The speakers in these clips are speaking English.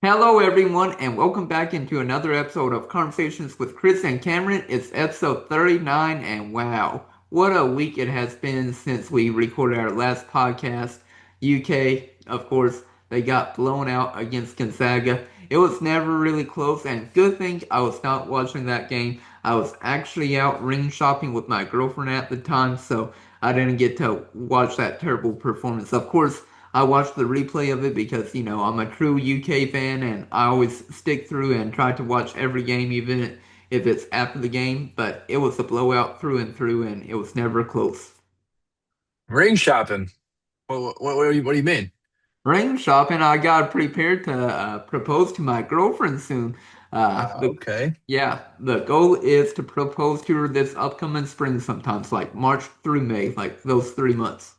Hello, everyone, and welcome back into another episode of Conversations with Chris and Cameron. It's episode 39, and wow, what a week it has been since we recorded our last podcast. UK, of course, they got blown out against Gonzaga. It was never really close, and good thing I was not watching that game. I was actually out ring shopping with my girlfriend at the time, so I didn't get to watch that terrible performance. Of course, I watched the replay of it because, I'm a true UK fan and I always stick through and try to watch every game, even if it's after the game. But it was a blowout through and through, and it was never close. Ring shopping. What do you mean? Ring shopping, I got prepared to propose to my girlfriend soon. Uh, the, Okay. yeah, the goal is to propose to her this upcoming spring sometimes, like March through May, like those 3 months.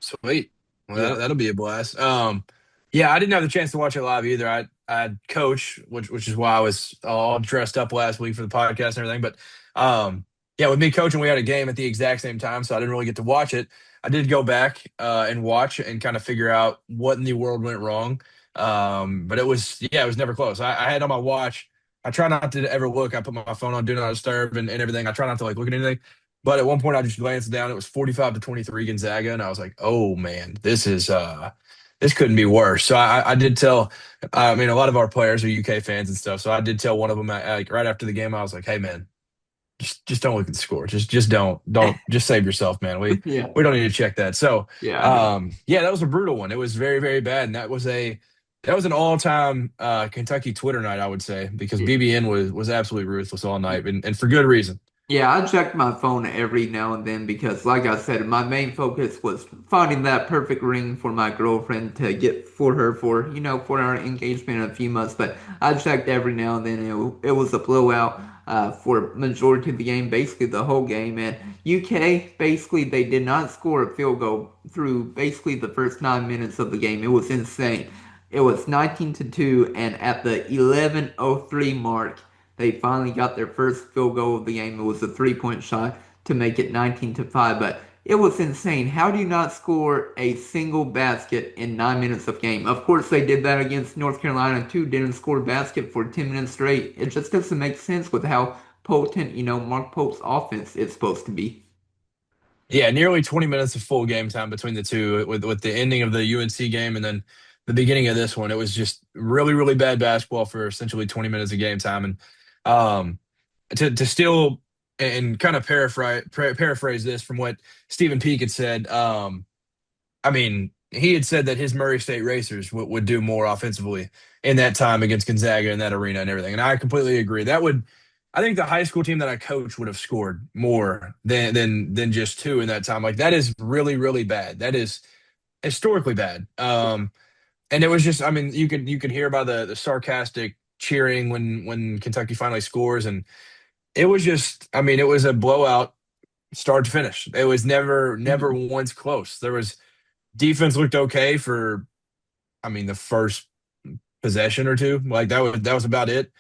Sweet. Well, Yeah. that'll be a blast. Yeah, I didn't have the chance to watch it live either. I coach, which is why I was all dressed up last week for the podcast and everything. But yeah, with me coaching, we had a game at the exact same time, so I didn't really get to watch it. I did go back and watch and kind of figure out what in the world went wrong. But it was never close. I had on my watch. I try not to ever look. I put my phone on Do Not Disturb and everything. I try not to like look at anything. But at one point, I just glanced down. It was 45-23 Gonzaga, and I was like, "Oh man, this couldn't be worse." So I did tell. I mean, a lot of our players are UK fans and stuff. So I did tell one of them like right after the game. I was like, "Hey man, just don't look at the score. Just don't just save yourself, man. We Yeah. we don't need to check that." So Yeah, I know. yeah, that was a brutal one. It was very very bad, and that was an all time Kentucky Twitter night, I would say, because Yeah. BBN was absolutely ruthless all night, and for good reason. Yeah, I check my phone every now and then because, like I said, my main focus was finding that perfect ring for my girlfriend to get for her for our engagement in a few months. But I checked every now and then. It was a blowout for majority of the game, basically the whole game. And UK, basically, they did not score a field goal through basically the first 9 minutes of the game. It was insane. It was 19 to 2, and at the 11:03 mark. They finally got their first field goal of the game. It was a three-point shot to make it 19 to 5, but it was insane. How do you not score a single basket in 9 minutes of game? Of course, they did that against North Carolina too. Didn't score a basket for 10 minutes straight. It just doesn't make sense with how potent, Mark Pope's offense is supposed to be. Yeah, nearly 20 minutes of full game time between the two with the ending of the UNC game and then the beginning of this one. It was just really, really bad basketball for essentially 20 minutes of game time. And um, to still and kind of paraphrase this from what Stephen Peake had said, I mean, he had said that his Murray State Racers would do more offensively in that time against Gonzaga in that arena and everything. And I completely agree. I think the high school team that I coached would have scored more than just two in that time. Like that is really, really bad. That is historically bad. And it was just, I mean, you could hear by the sarcastic cheering when Kentucky finally scores, and it was just, I mean, it was a blowout start to finish. It was never once close. There was defense looked okay for, I mean, the first possession or two. Like that was about it.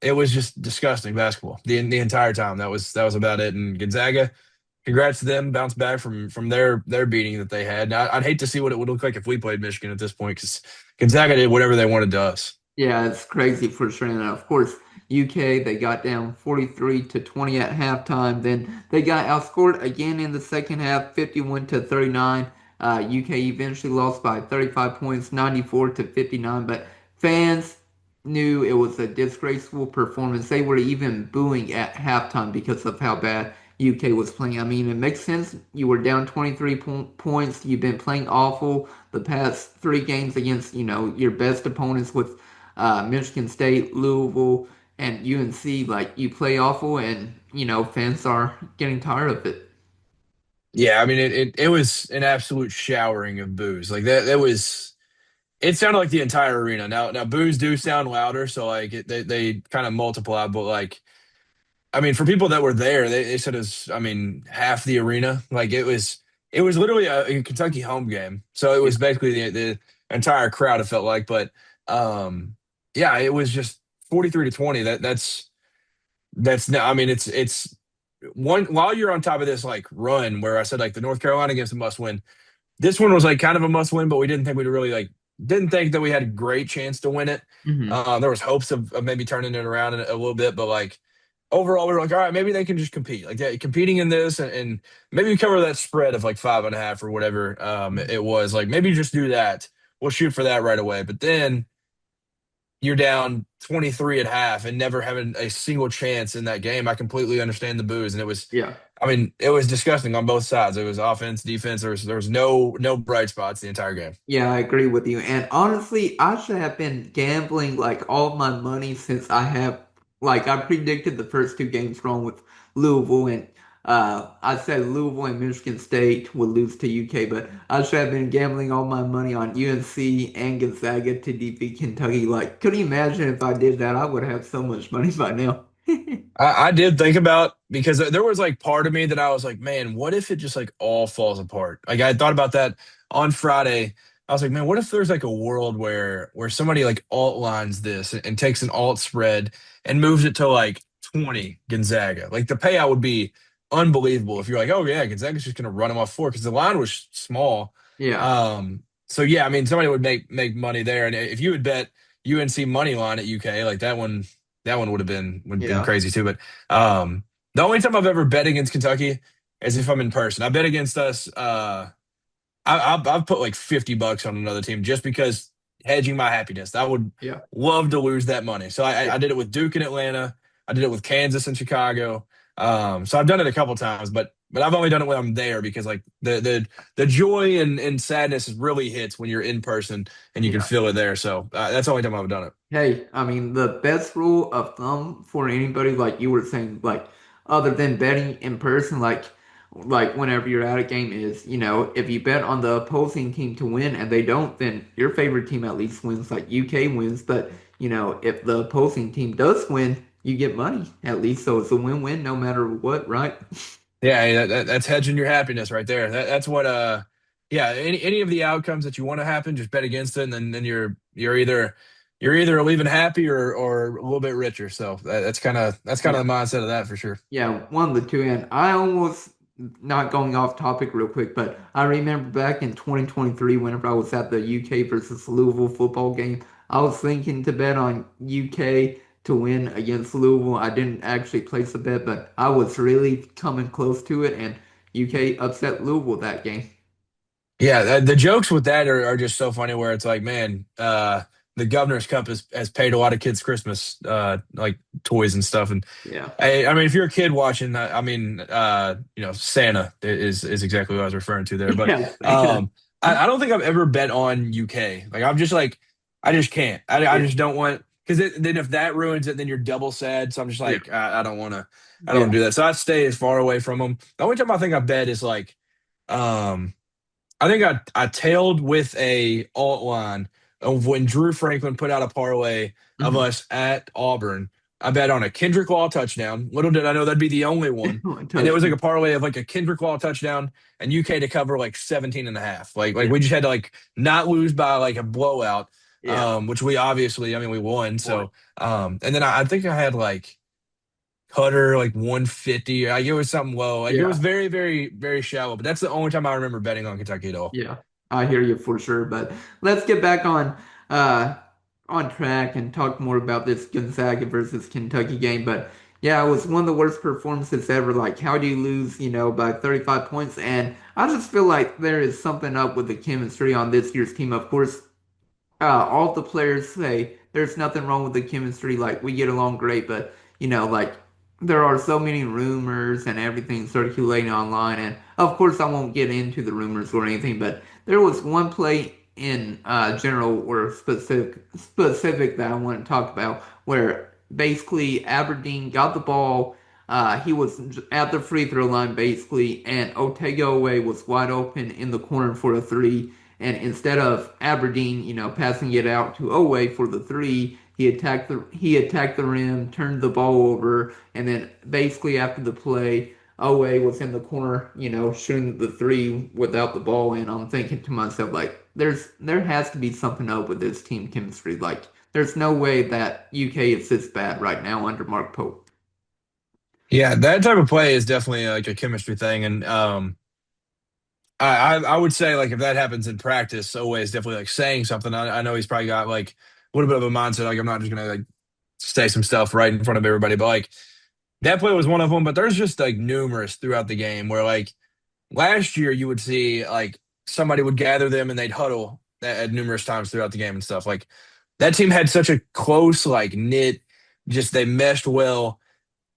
It was just disgusting basketball the entire time. That was about it. And Gonzaga, congrats to them, bounced back from their beating that they had. Now, I'd hate to see what it would look like if we played Michigan at this point because Gonzaga did whatever they wanted to us. Yeah, it's crazy for sure. And of course, UK, they got down 43 to 20 at halftime. Then they got outscored again in the second half, 51 to 39. UK eventually lost by 35 points, 94 to 59. But fans knew it was a disgraceful performance. They were even booing at halftime because of how bad UK was playing. I mean, it makes sense. You were down 23 points. You've been playing awful the past three games against, your best opponents with Michigan State, Louisville, and UNC. Like you play awful, and fans are getting tired of it. Yeah, I mean it was an absolute showering of boos. Like that was it sounded like the entire arena. Now boos do sound louder, so like they kind of multiply, but like I mean, for people that were there, they said it was, I mean, half the arena. Like it was literally a Kentucky home game. So it Yeah. was basically the entire crowd, it felt like. But yeah, it was just 43 to 20. That's no, I mean, it's one while you're on top of this like run where I said like the North Carolina game's a must win. This one was like kind of a must win, but we didn't think we'd really like didn't think that we had a great chance to win it. Hmm. There was hopes of maybe turning it around a little bit, but like overall, we were like, all right, maybe they can just compete. Like competing in this, and maybe cover that spread of like 5.5 or whatever it was. Like maybe just do that. We'll shoot for that right away. But then you're down 23 at half and never having a single chance in that game. I completely understand the boos, and it was, Yeah. I mean, it was disgusting on both sides. It was offense, defense. There was no bright spots the entire game. Yeah, I agree with you. And honestly, I should have been gambling like all my money since I have like I predicted the first two games wrong with Louisville and I said Louisville and Michigan State would lose to UK, but I should have been gambling all my money on UNC and Gonzaga to defeat Kentucky. Like, could you imagine if I did that? I would have so much money by now. I did think about because there was like part of me that I was like, man, what if it just like all falls apart? Like I thought about that on Friday. I was like, man, what if there's like a world where somebody like alt lines this and takes an alt spread and moves it to like 20 Gonzaga? Like the payout would be unbelievable if you're like, oh yeah, Gonzaga's just gonna run them off four because the line was small. Yeah. So yeah, I mean somebody would make money there. And if you would bet UNC money line at UK, like that one would have been Yeah. crazy too. But the only time I've ever bet against Kentucky is if I'm in person. I bet against us. I've put like $50 on another team just because hedging my happiness. I would Yeah. love to lose that money. So I, Yeah. I did it with Duke in Atlanta. I did it with Kansas and Chicago. So I've done it a couple times, but I've only done it when I'm there because like the joy and sadness really hits when you're in person and you can Yeah. feel it there. So that's the only time I've done it. Hey, I mean, the best rule of thumb for anybody, like you were saying, like other than betting in person, like whenever you're at a game is, if you bet on the opposing team to win and they don't, then your favorite team at least wins, like UK wins. But, if the opposing team does win, you get money at least. So it's a win-win no matter what, right? Yeah, that's hedging your happiness right there. That's what yeah, any of the outcomes that you want to happen, just bet against it, and then you're either leaving happy or a little bit richer. So that's kind of Yeah. the mindset of that for sure. Yeah, one of the two. And I almost, not going off topic real quick, but I remember back in 2023, whenever I was at the UK versus Louisville football game, I was thinking to bet on UK to win against Louisville. I didn't actually place a bet, but I was really coming close to it, and UK upset Louisville that game. Yeah, the jokes with that are just so funny. Where it's like, man, the governor's cup has paid a lot of kids Christmas like toys and stuff, and Yeah. I mean, if you're a kid watching, I mean, Santa is exactly what I was referring to there. But Yes. I don't think I've ever bet on UK. Like, I'm just like, I just can't. I Yeah. just don't want because then if that ruins it, then you're double sad. So I'm just Yeah. like, I don't want to, I don't Yeah. wanna do that. So I stay as far away from them. The only time I think I bet is like, um, I think I tailed with a alt line of when Drew Franklin put out a parlay of Mhm. us at Auburn. I bet on a Kendrick Law touchdown. Little did I know that'd be the only one. And it was like a Touchdown. parlay of like a Kendrick Law touchdown and UK to cover like 17 and a half. Like Yeah. we just had to like not lose by like a blowout, Yeah. which we obviously, I mean, we won. Boy. So, and then I think I had like Cutter like 150. Like it was something low. Like it Yeah. was very, very, very shallow. But that's the only time I remember betting on Kentucky at all. Yeah, I hear you for sure. But let's get back uh on track and talk more about this Gonzaga versus Kentucky game. But yeah, it was one of the worst performances ever. Like, how do you lose, by 35 points? And I just feel like there is something up with the chemistry on this year's team. Of course, all the players say there's nothing wrong with the chemistry. Like we get along great, but like there are so many rumors and everything circulating online. And of course, I won't get into the rumors or anything, but there was one play in general or specific that I want to talk about where basically Aberdeen got the ball. He was at the free throw line basically, and Otegoway was wide open in the corner for a three. And instead of Aberdeen, passing it out to Owe for the three, he attacked the rim, turned the ball over, and then basically after the play, Owe was in the corner, shooting the three without the ball. And I'm thinking to myself, like, there has to be something up with this team chemistry. Like, there's no way that UK is this bad right now under Mark Pope. Yeah, that type of play is definitely like a chemistry thing, and I would say like if that happens in practice, always definitely like saying something. I know he's probably got like a little bit of a mindset like I'm not just gonna like say some stuff right in front of everybody, but like that play was one of them. But there's just like numerous throughout the game where like last year you would see like somebody would gather them and they'd huddle at numerous times throughout the game and stuff. Like that team had such a close like knit, just they meshed well.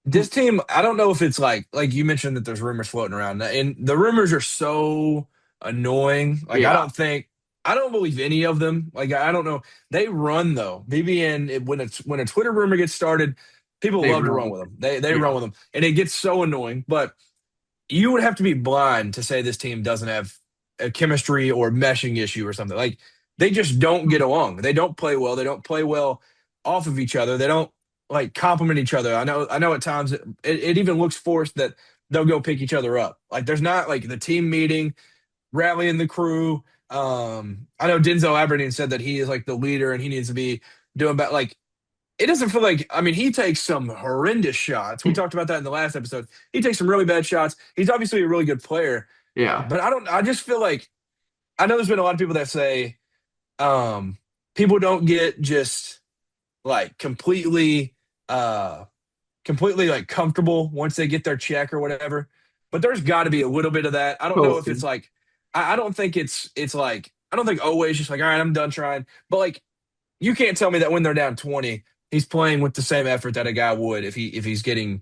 This team, I don't know if it's like you mentioned that there's rumors floating around, and the rumors are so annoying. Like Yeah, I don't believe any of them. Like I don't know. They run though. BBN when a Twitter rumor gets started, people they love to run run. with them. They run Yeah. with them, and it gets so annoying. But you would have to be blind to say this team doesn't have a chemistry or meshing issue or something. Like they just don't get along. They don't play well. They don't play well off of each other. They don't like compliment each other. I know at times it even looks forced that they'll go pick each other up. Like there's not like the team meeting, rallying the crew. I know Denzel Aberdeen said that he is like the leader and he needs to be doing better. Like it doesn't feel like I mean he takes some horrendous shots. We talked about that in the last episode. He takes some really bad shots. He's obviously a really good player, Yeah. but I just feel like I know there's been a lot of people that say people don't get just like uh completely like comfortable once they get their check or whatever. But there's got to be a little bit of that. I don't know if it's Posting. like I don't think it's like I don't think always just like all right, I'm done trying. But like you can't tell me that when they're down 20, he's playing with the same effort that a guy would if he's getting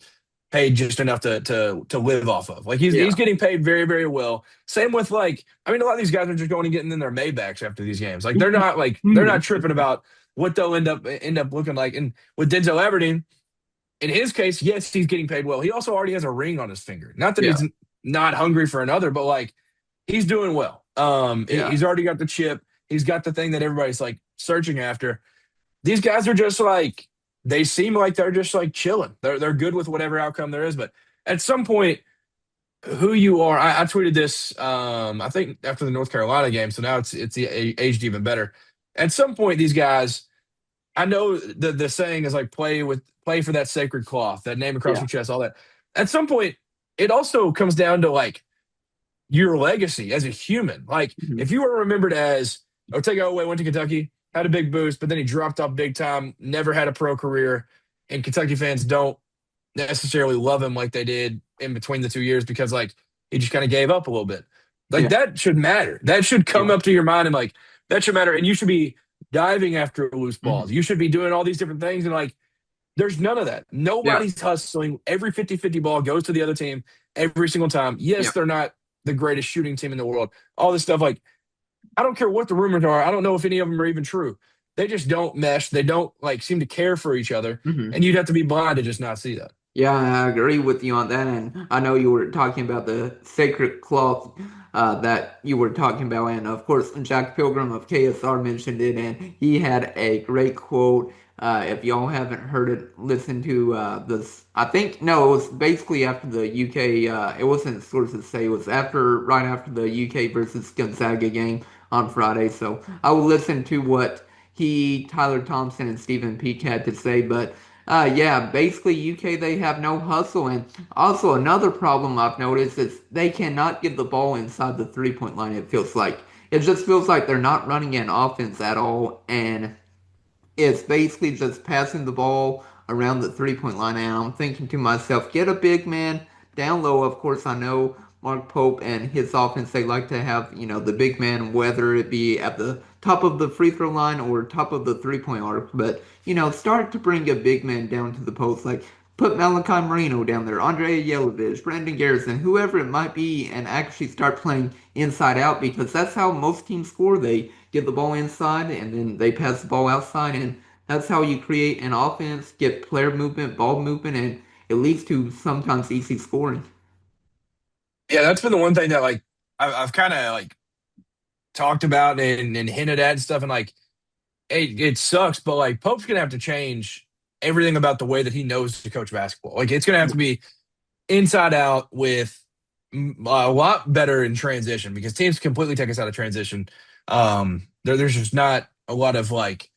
paid just enough to live off of. Like he's Yeah. getting paid very very well. Same with like I mean a lot of these guys are just going and getting in their Maybachs after these games. Like they're not tripping about what they'll end up looking like. And with Denzel Aberdeen, in his case, yes, he's getting paid well. He also already has a ring on his finger. Not that Yeah. he's not hungry for another, but like he's doing well. Yeah. He's already got the chip. He's got the thing that everybody's like searching after. These guys are just like they seem like they're just like chilling. They're good with whatever outcome there is. But at some point, who you are, I tweeted this. I think after the North Carolina game, so now it's aged even better. At some point, these guys I know the saying is like play for that sacred cloth, that name across Yeah. your chest, all that. At some point, it also comes down to like your legacy as a human. Like Mhm. if you were remembered as Otega Oweh went to Kentucky, had a big boost, but then he dropped off big time, never had a pro career, and Kentucky fans don't necessarily love him like they did in between the 2 years because like he just kind of gave up a little bit. Like Yeah. that should matter. That should come Yeah. up to your mind and like that should matter. And you should be diving after loose balls. Mhm. You should be doing all these different things. And like there's none of that. Yeah. Nobody's hustling. Every 50-50 ball goes to the other team every single time. Yeah. Yes, they're not the greatest shooting team in the world. All this stuff, like, I don't care what the rumors are. I don't know if any of them are even true. They just don't mesh. They don't like seem to care for each other. Mhm. And you'd have to be blind to just not see that. Yeah, I agree with you on that. And I know you were talking about the sacred cloth that you were talking about. And of course, Jack Pilgrim of KSR mentioned it, and he had a great quote. If y'all haven't heard it, listen to this. I think, no, it was basically after the UK, it wasn't sources say, it was right after the UK versus Gonzaga game on Friday. So I will listen to what Tyler Thompson, and Stephen Peak had to say. But yeah, basically UK they have no hustle, and also another problem I've noticed is they cannot get the ball inside the 3-point line. It just feels like they're not running an offense at all, and it's basically just passing the ball around the 3-point line. And I'm thinking to myself, get a big man down low. Of course, I know Mark Pope and his offense, they like to have, the big man, whether it be at the top of the free throw line or top of the 3-point arc. But, start to bring a big man down to the post. Like, put Malachi Marino down there, Andre Yelovich, Brandon Garrison, whoever it might be, and actually start playing inside out because that's how most teams score. They get the ball inside and then they pass the ball outside, and that's how you create an offense, get player movement, ball movement, and it leads to sometimes easy scoring. Yeah, that's been the one thing that like I've kind of like talked about and hinted at and stuff. And like it sucks, but like Pope's gonna have to change everything about the way that he knows to coach basketball. Like it's gonna have to be inside out with a lot better in transition because teams completely take us out of transition. There's just not a lot of like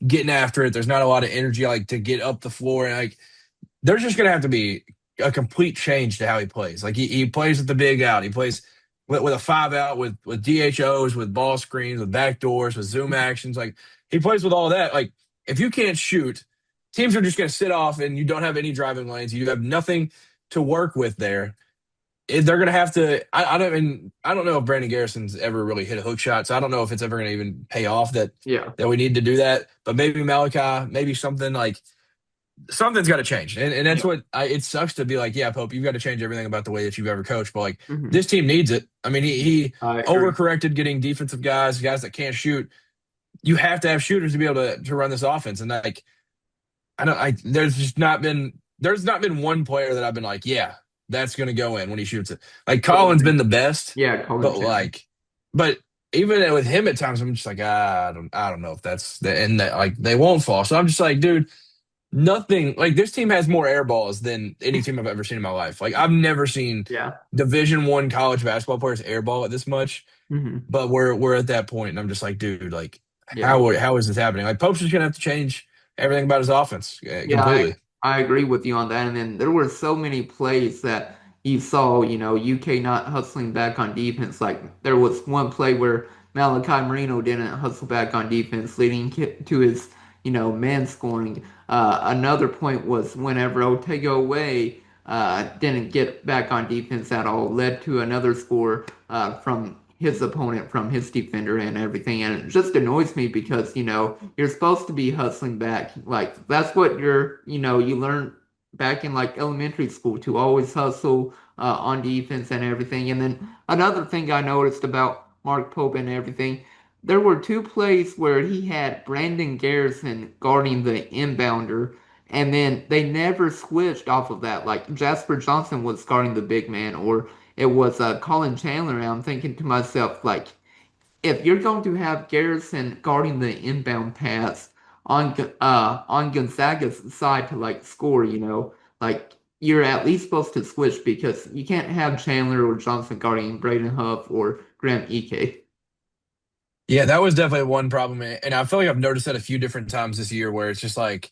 getting after it. There's not a lot of energy like to get up the floor and like there's just gonna have to be a complete change to how he plays. Like he plays with the big out. He plays with a 5 out, with DHOs, with ball screens, with backdoors, with zoom actions. Like he plays with all that. Like if you can't shoot, teams are just going to sit off, and you don't have any driving lanes. You have nothing to work with there. They're going to have to. I don't know if Brandon Garrison's ever really hit a hook shot, so I don't know if it's ever going to even pay off Yeah. that we need to do that. But maybe Malachi, maybe something like something's got to change. And that's Yeah. what it sucks to be like, yeah, Pope, you've got to change everything about the way that you've ever coached. But like Hmm. this team needs it. I mean, he I agree. overcorrected getting defensive guys that can't shoot. You have to have shooters to be able to run this offense. And like, I don't, I, there's not been one player that I've been like, yeah, that's going to go in when he shoots it. Like I Colin's agree. been the best, Yeah, Colin but Chandler. but even with him at times, I'm just like, I don't know if that's the end that like they won't fall. So I'm just like, dude, nothing like this team has more air balls than any team I've ever seen in my life. Like I've never seen Yeah. Division I college basketball players airball at this much, Hmm. but we're at that point, and I'm just like, dude, like Yeah. how is this happening? Like Pope's just gonna have to change everything about his offense Yeah, completely. I agree with you on that. And then there were so many plays that you saw, UK not hustling back on defense. Like there was one play where Malachi Marino didn't hustle back on defense, leading to his, man scoring. Another point was whenever Otego Way didn't get back on defense at all, led to another score from his opponent, from his defender and everything. And it just annoys me because, you're supposed to be hustling back. Like that's what you learn back in like elementary school to always hustle on defense and everything. And then another thing I noticed about Mark Pope and everything, there were two plays where he had Brandon Garrison guarding the inbounder, and then they never switched off of that. Like Jasper Johnson was guarding the big man, or it was Colin Chandler. And I'm thinking to myself, like, if you're going to have Garrison guarding the inbound pass on Gonzaga's side to like score, like you're at least supposed to switch because you can't have Chandler or Johnson guarding Braden Huff or Graham Ike. Yeah, that was definitely one problem, and I feel like I've noticed that a few different times this year where it's just like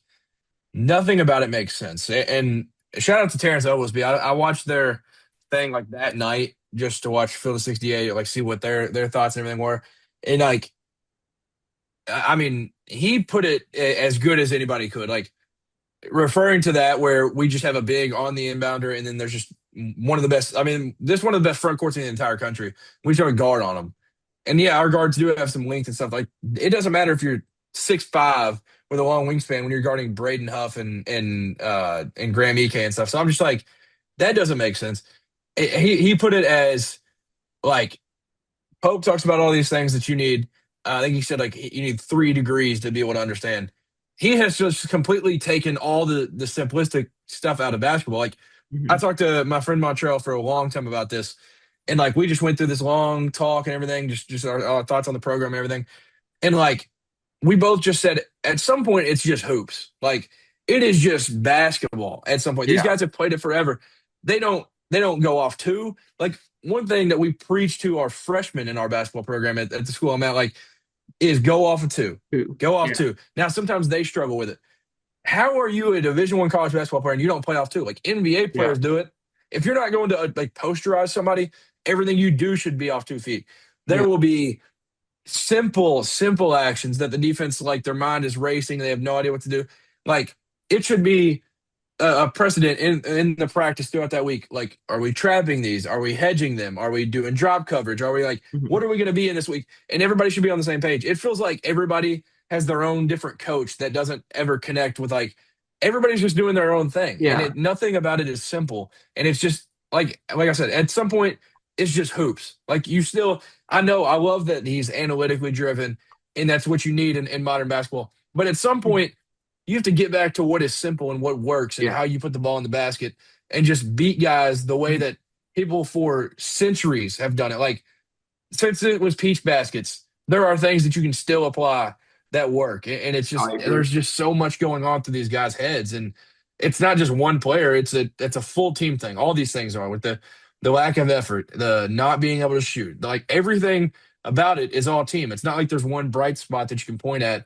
nothing about it makes sense. And shout out to Terrence Oglesby. I watched their thing like that night just to watch Phil the 68, like see what their thoughts and everything were. And like, I mean, he put it as good as anybody could. Like referring to that where we just have a big on the inbounder, and then there's just one of the best. I mean, this one of the best front courts in the entire country. We just have a guard on them. And yeah, our guards do have some length and stuff. Like it doesn't matter if you're 6'5" with a long wingspan when you're guarding Braden Huff and Graham Ike and stuff. So I'm just like, that doesn't make sense. He put it as like Pope talks about all these things that you need. I think he said like you need 3 degrees to be able to understand. He has just completely taken all the simplistic stuff out of basketball. Like I Mhm. talked to my friend Montreal for a long time about this, and like we just went through this long talk and everything, just our thoughts on the program and everything. And like we both just said at some point it's just hoops. Like it is just basketball at some point. These Yeah. guys have played it forever. They don't go off two. Like one thing that we preach to our freshmen in our basketball program at the school I'm at, like, is go off of two. Two. Go off Yeah. two. Now sometimes they struggle with it. How are you a Division I college basketball player and you don't play off two? Like NBA Yeah. players do it. If you're not going to like posterize somebody, everything you do should be off 2 feet. There Yeah. will be simple actions that the defense, like their mind is racing, they have no idea what to do. Like it should be a precedent in the practice throughout that week. Like, are we trapping these? Are we hedging them? Are we doing drop coverage? Are we like, what Mhm. are we going to be in this week? And everybody should be on the same page. It feels like everybody has their own different coach that doesn't ever connect with like everybody's just doing their own thing, and Yeah. nothing about it is simple. And it's just like I said, at some point, it's just hoops. Like you still, I know, I love that he's analytically driven, and that's what you need in modern basketball. But at some point, you have to get back to what is simple and what works and Yeah. how you put the ball in the basket and just beat guys the way Mhm. that people for centuries have done it. Like since it was peach baskets, there are things that you can still apply that work. And it's I just agree. there's just so much going on through these guys' heads. And it's not just one player, it's a full team thing. All these things are with the lack of effort, the not being able to shoot. Like everything about it is all team. It's not like there's one bright spot that you can point at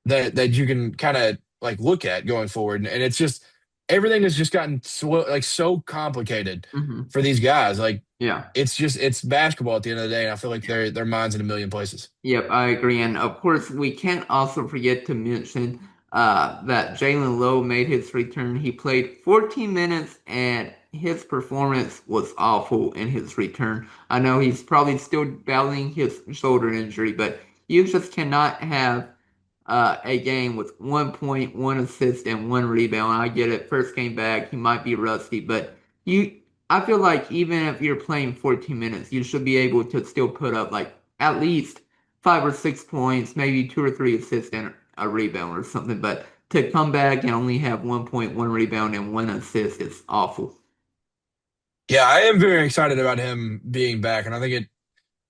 that you can kind of like look at going forward. And it's just everything has just gotten so complicated Hmm. for these guys. Like Yeah. it's basketball at the end of the day, and I feel like their minds in a million places. Yep, I agree. And of course, we can't also forget to mention that Jalen Lowe made his return. He played 14 minutes and his performance was awful in his return. I know he's probably still battling his shoulder injury, but you just cannot have a game with 1 point, 1 assist, and 1 rebound. I get it. First game back, he might be rusty, but you, I feel like even if you're playing 14 minutes, you should be able to still put up like at least 5 or 6 points, maybe 2 or 3 assists and a rebound or something. But to come back and only have 1 point, 1 rebound, and 1 assist is awful. Yeah, I am very excited about him being back, and I think it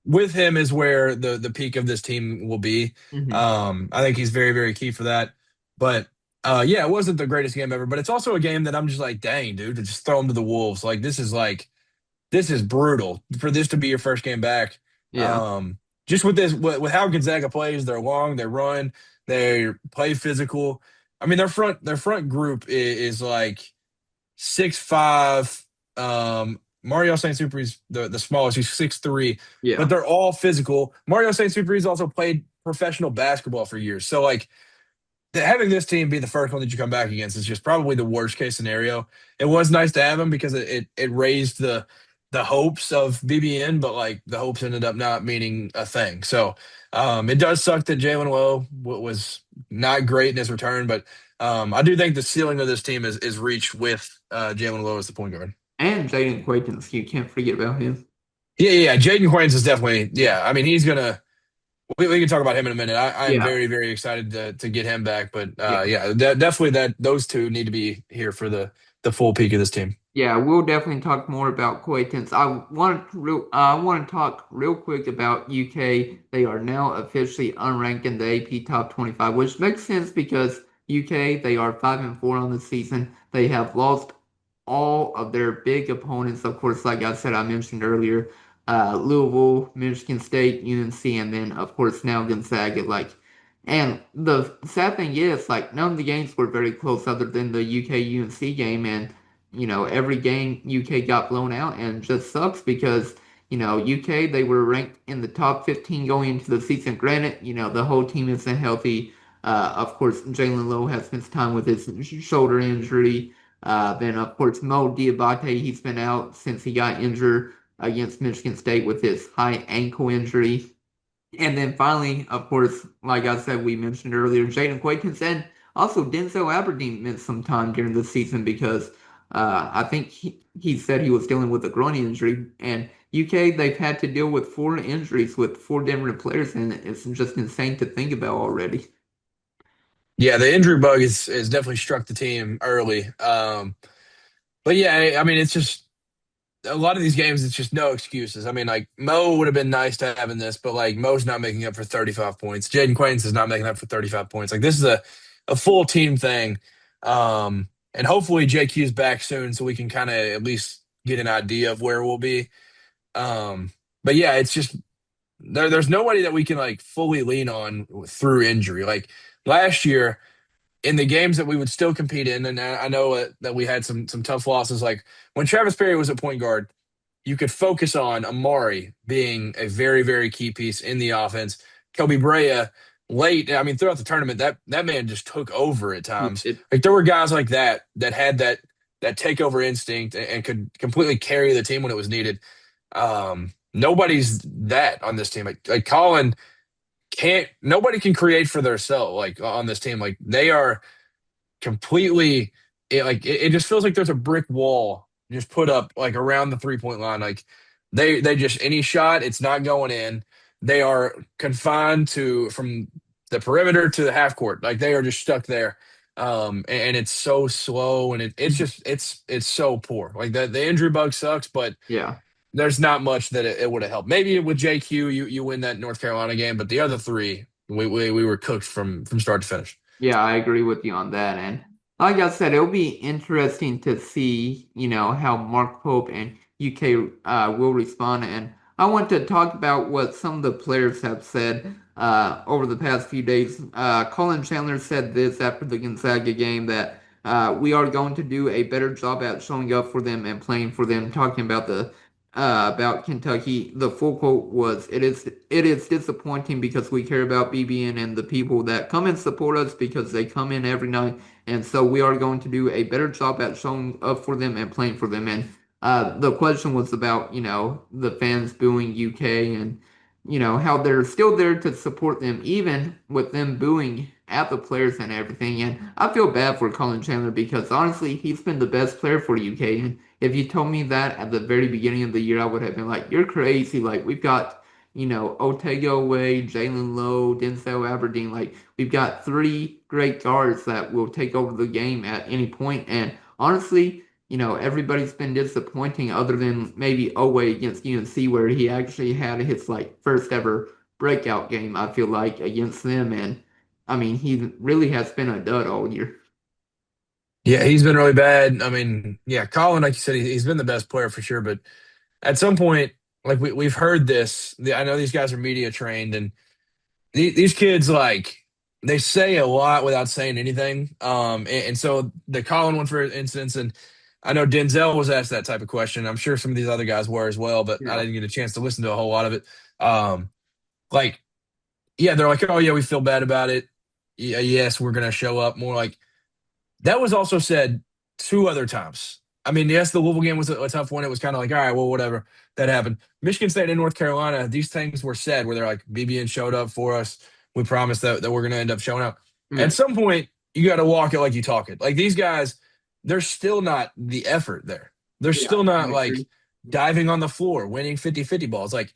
with him is where the peak of this team will be. Hmm. I think he's very, very key for that. But yeah, it wasn't the greatest game ever, but it's also a game that I'm just like, dang, dude, to just throw him to the wolves. This is brutal for this to be your first game back. Yeah. Um, just with this, with how Gonzaga plays, they're long, they run, they play physical. I mean, their front group is like 6'5". Mario St. Super's the smallest. He's 6'3", but Yeah. they're all physical. Mario St. Super's also played professional basketball for years. So like having this team be the first one that you come back against is just probably the worst case scenario. It was nice to have him because it raised the hopes of BBN, but like the hopes ended up not meaning a thing. So it does suck that Jalen Lowe was not great in his return, but I do think the ceiling of this team is reached with Jalen Lowe as the point guard. And Jaden Quaintance, you can't forget about him. Yeah. Jaden Quaintance is definitely, yeah. I mean, he's gonna. We can talk about him in a minute. I am Yeah. very, very excited to get him back. But Yeah. yeah, definitely that those two need to be here for the full peak of this team. Yeah, we'll definitely talk more about Quaintance. I want to talk real quick about UK. They are now officially unranked in the AP Top 25, which makes sense because UK, they are 5-4 on the season. They have lost all of their big opponents. Of course, like I said, I mentioned earlier, Louisville, Michigan State, UNC, and then of course now Gonzaga. And the sad thing is, like, none of the games were very close other than the UK UNC game, and every game UK got blown out and it just sucks because, UK, they were ranked in the top 15 going into the season. Granted, the whole team isn't healthy. Of course, Jalen Lowe has spent time with his shoulder injury. Then, of course, Mo Diabate, he's been out since he got injured against Michigan State with his high ankle injury. And then finally, of course, like I said, we mentioned earlier, Jaden Quaintance and also Denzel Aberdeen missed some time during the season because I think he said he was dealing with a groin injury. And UK, they've had to deal with 4 injuries with 4 different players, and it's just insane to think about already. Yeah, the injury bug is definitely struck the team early. But yeah, I mean, it's just a lot of these games. It's just no excuses. I mean, like Mo would have been nice to have in this, but like Mo's not making up for 35 points. Jaden Quaintance is not making up for 35 points. Like this is a full team thing. And hopefully JQ's back soon so we can kind of at least get an idea of where we'll be. Um, but yeah, it's just there's nobody that we can like fully lean on through injury. Like last year in the games that we would still compete in, and I know that we had some tough losses. Like when Travis Perry was at point guard, you could focus on Amari being a very, very key piece in the offense. Kobe Brea late, I mean, throughout the tournament, that man just took over at times. It, Like there were guys like that had that takeover instinct and could completely carry the team when it was needed. Nobody's that on this team. Like Colin can't. Nobody can create for themselves. Like on this team, like they are completely. It just feels like there's a brick wall just put up like around the 3 point line. Like they just any shot, it's not going in. They are confined to from the perimeter to the half court. Like they are just stuck there. And it's so slow and it's just it's so poor. Like the injury bug sucks, but yeah. there's not much that it would have helped. Maybe with JQ, you win that North Carolina game, but the other three, we were cooked from start to finish. Yeah, I agree with you on that. And like I said, it'll be interesting to see, how Mark Pope and UK will respond. And I want to talk about what some of the players have said over the past few days. Colin Chandler said this after the Gonzaga game that we are going to do a better job at showing up for them and playing for them. Talking about the about Kentucky, the full quote was, "It is disappointing because we care about BBN and the people that come and support us because they come in every night, and so we are going to do a better job at showing up for them and playing for them." And the question was about, the fans booing UK and, how they're still there to support them, even with them booing at the players and everything. And I feel bad for Colin Chandler because honestly, he's been the best player for UK. And if you told me that at the very beginning of the year, I would have been like, "You're crazy." Like, we've got, Otego away, Jayland Lowe, Denzel Aberdeen. Like, we've got three great guards that will take over the game at any point. And honestly, everybody's been disappointing other than maybe Owe against UNC where he actually had his like first ever breakout game, I feel like, against them. And I mean, he really has been a dud all year. Yeah, he's been really bad. I mean, yeah, Colin, like you said, he's been the best player for sure. But at some point, like we've heard this. I know these guys are media trained, and these kids like they say a lot without saying anything. And so the Colin one, for instance, and I know Denzel was asked that type of question. I'm sure some of these other guys were as well, but I Yeah. didn't get a chance to listen to a whole lot of it. Um, like, yeah, they're like, oh yeah, we feel bad about it. Yeah, yes, we're gonna show up more. Like that was also said two other times. I mean, yes, the Louisville game was a tough one. It was kind of like, all right, well, whatever, that happened. Michigan State and North Carolina, these things were said where they're like, BBN showed up for us. We promised that we're going to end up showing up. At Yeah. some point, you got to walk it like you talk it. Like these guys, they're still not the effort there. They're Yeah. still I not like agree. diving on the floor, winning 50-50 balls. Like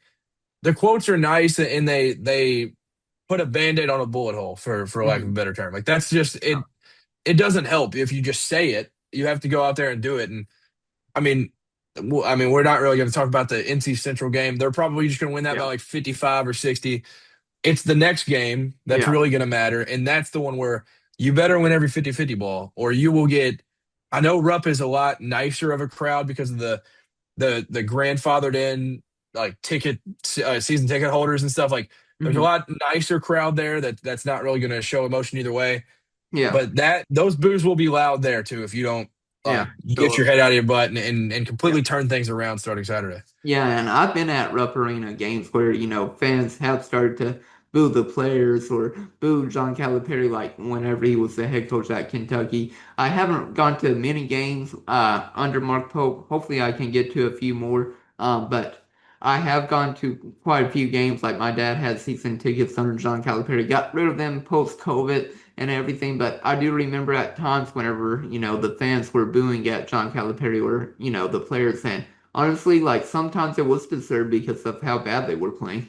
the quotes are nice and they put a band-aid on a bullet hole for lack of a Mhm. better term. Like that's just it doesn't help if you just say it. You have to go out there and do it. And I mean, we're not really going to talk about the NC Central game. They're probably just going to win that by Yeah. like 55 or 60. It's the next game that's Yeah. really going to matter. And that's the one where you better win every 50-50 ball or you will get. I know Rupp is a lot nicer of a crowd because of the grandfathered in like season ticket holders and stuff. Like there's a Mhm. lot nicer crowd there that's not really going to show emotion either way. Yeah. But those boos will be loud there too if you don't Yeah. like get Sure. your head out of your butt and Yeah. completely turn things around starting Saturday. Yeah, and I've been at Rupp Arena games where, fans have started to boo the players or boo John Calipari like whenever he was the head coach at Kentucky. I haven't gone to many games under Mark Pope. Hopefully I can get to a few more. But I have gone to quite a few games. Like my dad had season tickets under John Calipari, got rid of them post-COVID and everything. But I do remember at times whenever, the fans were booing at John Calipari or, the players and honestly, like sometimes it was deserved because of how bad they were playing.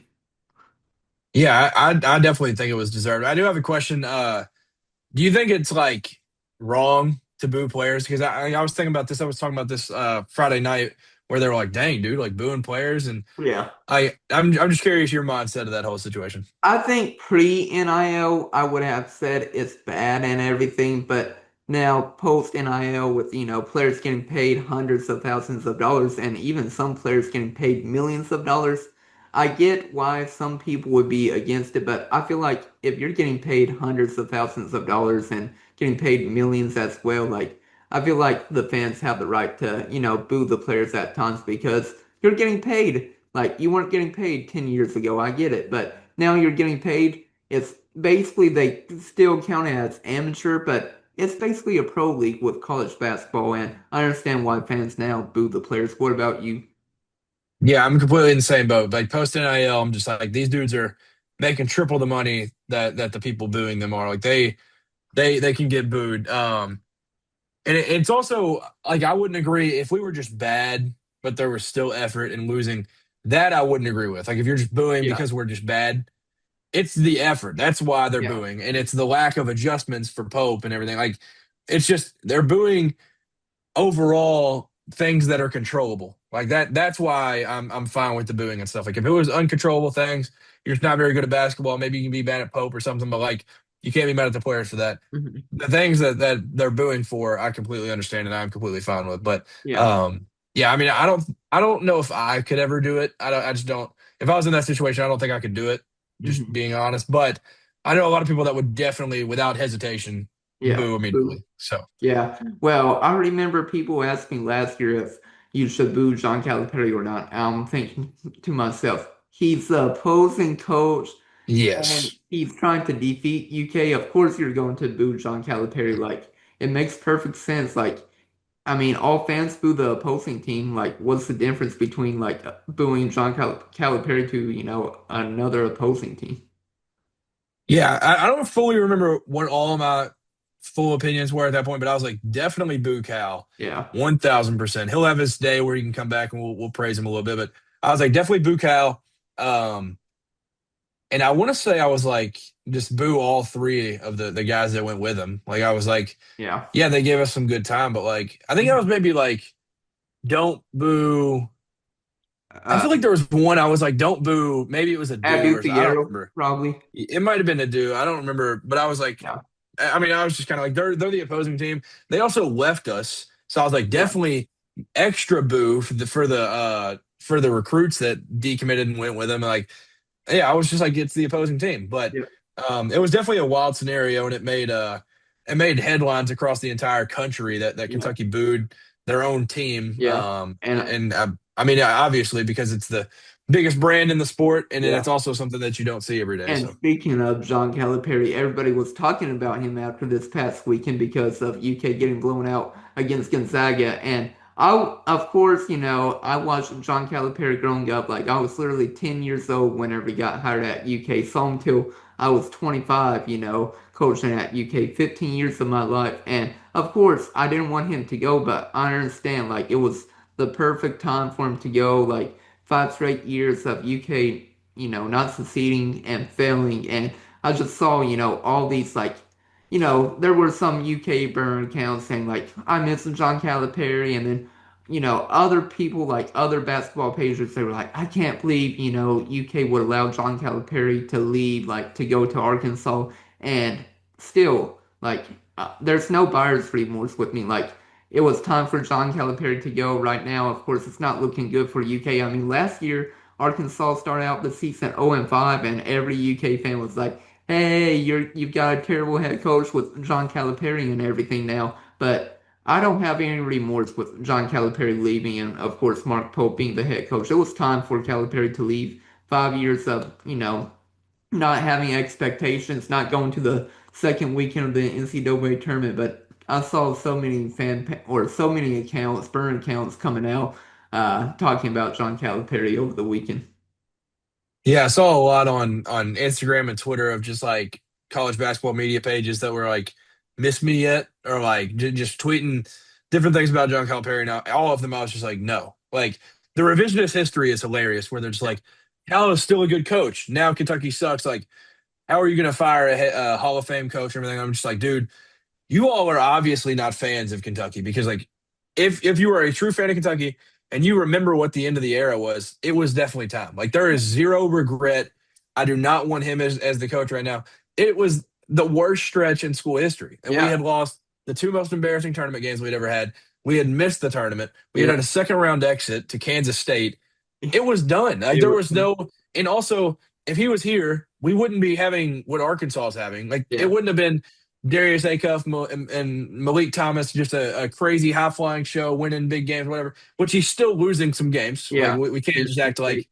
Yeah, I definitely think it was deserved. I do have a question. Do you think it's like wrong to boo players? Because I was thinking about this. I was talking about this Friday night where they were like, "Dang, dude, like booing players," and Yeah. I'm just curious your mindset of that whole situation. I think pre-NIL, I would have said it's bad and everything, but now post-NIL with, players getting paid hundreds of thousands of dollars and even some players getting paid millions of dollars, I get why some people would be against it, but I feel like if you're getting paid hundreds of thousands of dollars and getting paid millions as well, like I feel like the fans have the right to, boo the players at times because you're getting paid. Like you weren't getting paid 10 years ago, I get it, but now you're getting paid. It's basically they still count it as amateur, but it's basically a pro league with college basketball, and I understand why fans now boo the players. What about you? Yeah, I'm completely in the same boat. Like post NIL, I'm just like these dudes are making triple the money that the people booing them are. Like they can get booed. And it's also like I wouldn't agree if we were just bad, but there was still effort in losing. That I wouldn't agree with. Like if you're just booing Yeah, because we're just bad, it's the effort. That's why they're yeah, booing, and it's the lack of adjustments for Pope and everything. Like it's just they're booing overall things that are controllable. Like that. That's why I'm fine with the booing and stuff. Like if it was uncontrollable things, you're just not very good at basketball. Maybe you can be mad at Pope or something, but like you can't be mad at the players for that. mhm, The things that they're booing for, I completely understand and I'm completely fine with. But yeah, yeah, I mean, I don't know if I could ever do it. I just don't. If I was in that situation, I don't think I could do it. Just mhm, being honest, but I know a lot of people that would definitely, without hesitation, Yeah. boo Boo. immediately. So Yeah. Well, I remember people asking last year if you should boo John Calipari or not. I'm thinking to myself, he's the opposing coach and yes. he's trying to defeat UK. Of course, you're going to boo John Calipari. Like, it makes perfect sense. Like, I mean, all fans boo the opposing team. Like, what's the difference between like booing John Calipari to, another opposing team? Yeah, I don't fully remember what all of my full opinions were at that point, but I was like, definitely boo Cal, Yeah. 1000%. He'll have his day where he can come back and we'll praise him a little bit. But I was like, definitely boo Cal. Um, and I want to say I was like, just boo all three of the guys that went with him. Like I was like, Yeah. yeah, they gave us some good time, but like I think I was maybe like, don't boo. I feel Uh, like there was one I was like, don't boo. Maybe it was a do Adu or I don't Figueroa, remember. probably. It might have been a do. I don't remember, but I was like, Yeah. I mean, I was just kind of like, they're the opposing team. They also left us, so I was like, Yeah. definitely extra boo for the recruits that decommitted and went with them. Like, yeah, I was just like, it's the opposing team, but Yeah. it was definitely a wild scenario, and it made headlines across the entire country that Yeah. Kentucky booed their own team. Yeah. And And I mean, obviously because it's the biggest brand in the sport, and then yeah. it's also something that you don't see every day. And So. speaking of John Calipari, everybody was talking about him after this past weekend because of UK getting blown out against Gonzaga. And of course, I watched John Calipari growing up. Like, I was literally 10 years old whenever he got hired at UK. Saw him till I was 25, coaching at UK, 15 years of my life. And of course, I didn't want him to go, but I understand, like, it was the perfect time for him to go. Like, 5 straight years of UK not succeeding and failing. And I just saw, all these like, there were some UK burn accounts saying like, I miss John Calipari, and then, other people like other basketball pages, they were like, I can't believe, UK would allow John Calipari to leave, like to go to Arkansas, and still, like, there's no buyer's remorse with me. Like, it was time for John Calipari to go right now. Of course, it's not looking good for UK. I mean, last year Arkansas started out the season 0-5, and every UK fan was like, "Hey, you've got a terrible head coach with John Calipari and everything now." But I don't have any remorse with John Calipari leaving, and of course Mark Pope being the head coach. It was time for Calipari to leave. 5 years of not having expectations, not going to the second weekend of the NCAA tournament. But I saw so many or so many accounts, burn accounts coming out talking about John Calipari over the weekend. Yeah, I saw a lot on Instagram and Twitter of just like college basketball media pages that were like "miss me yet" or like just tweeting different things about John Calipari. Now, all of them, I was just like, no. Like the revisionist history is hilarious, where they're just Yeah, like, Cal is still a good coach. Now Kentucky sucks. Like, how are you going to fire a Hall of Fame coach and everything? I'm just like, dude, you all are obviously not fans of Kentucky because like if you are a true fan of Kentucky and you remember what the end of the era was, it was definitely time. Like there is zero regret. I do not want him as the coach right now. It was the worst stretch in school history. And we yeah, had lost the two most embarrassing tournament games we'd ever had. We had missed the tournament. We yeah. had a second round exit to Kansas State. It was done. Like It there was, was no, and also if he was here, we wouldn't be having what Arkansas is having. Like it yeah, wouldn't have been Darius Acuff and Malik Thomas, just a crazy high flying show, winning big games, whatever. Which he's still losing some games. Like yeah. we can't just Michigan act State. like,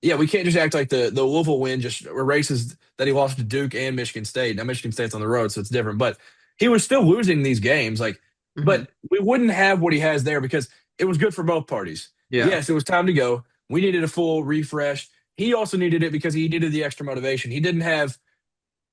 yeah, we can't just act like the Louisville win just erases that he lost to Duke and Michigan State. Now Michigan State's on the road, so it's different. But he was still losing these games. Like, Hmm. but we wouldn't have what he has there because it was good for both parties. Yeah, Yes, it was time to go. We needed a full refresh. He also needed it because he needed the extra motivation. He didn't have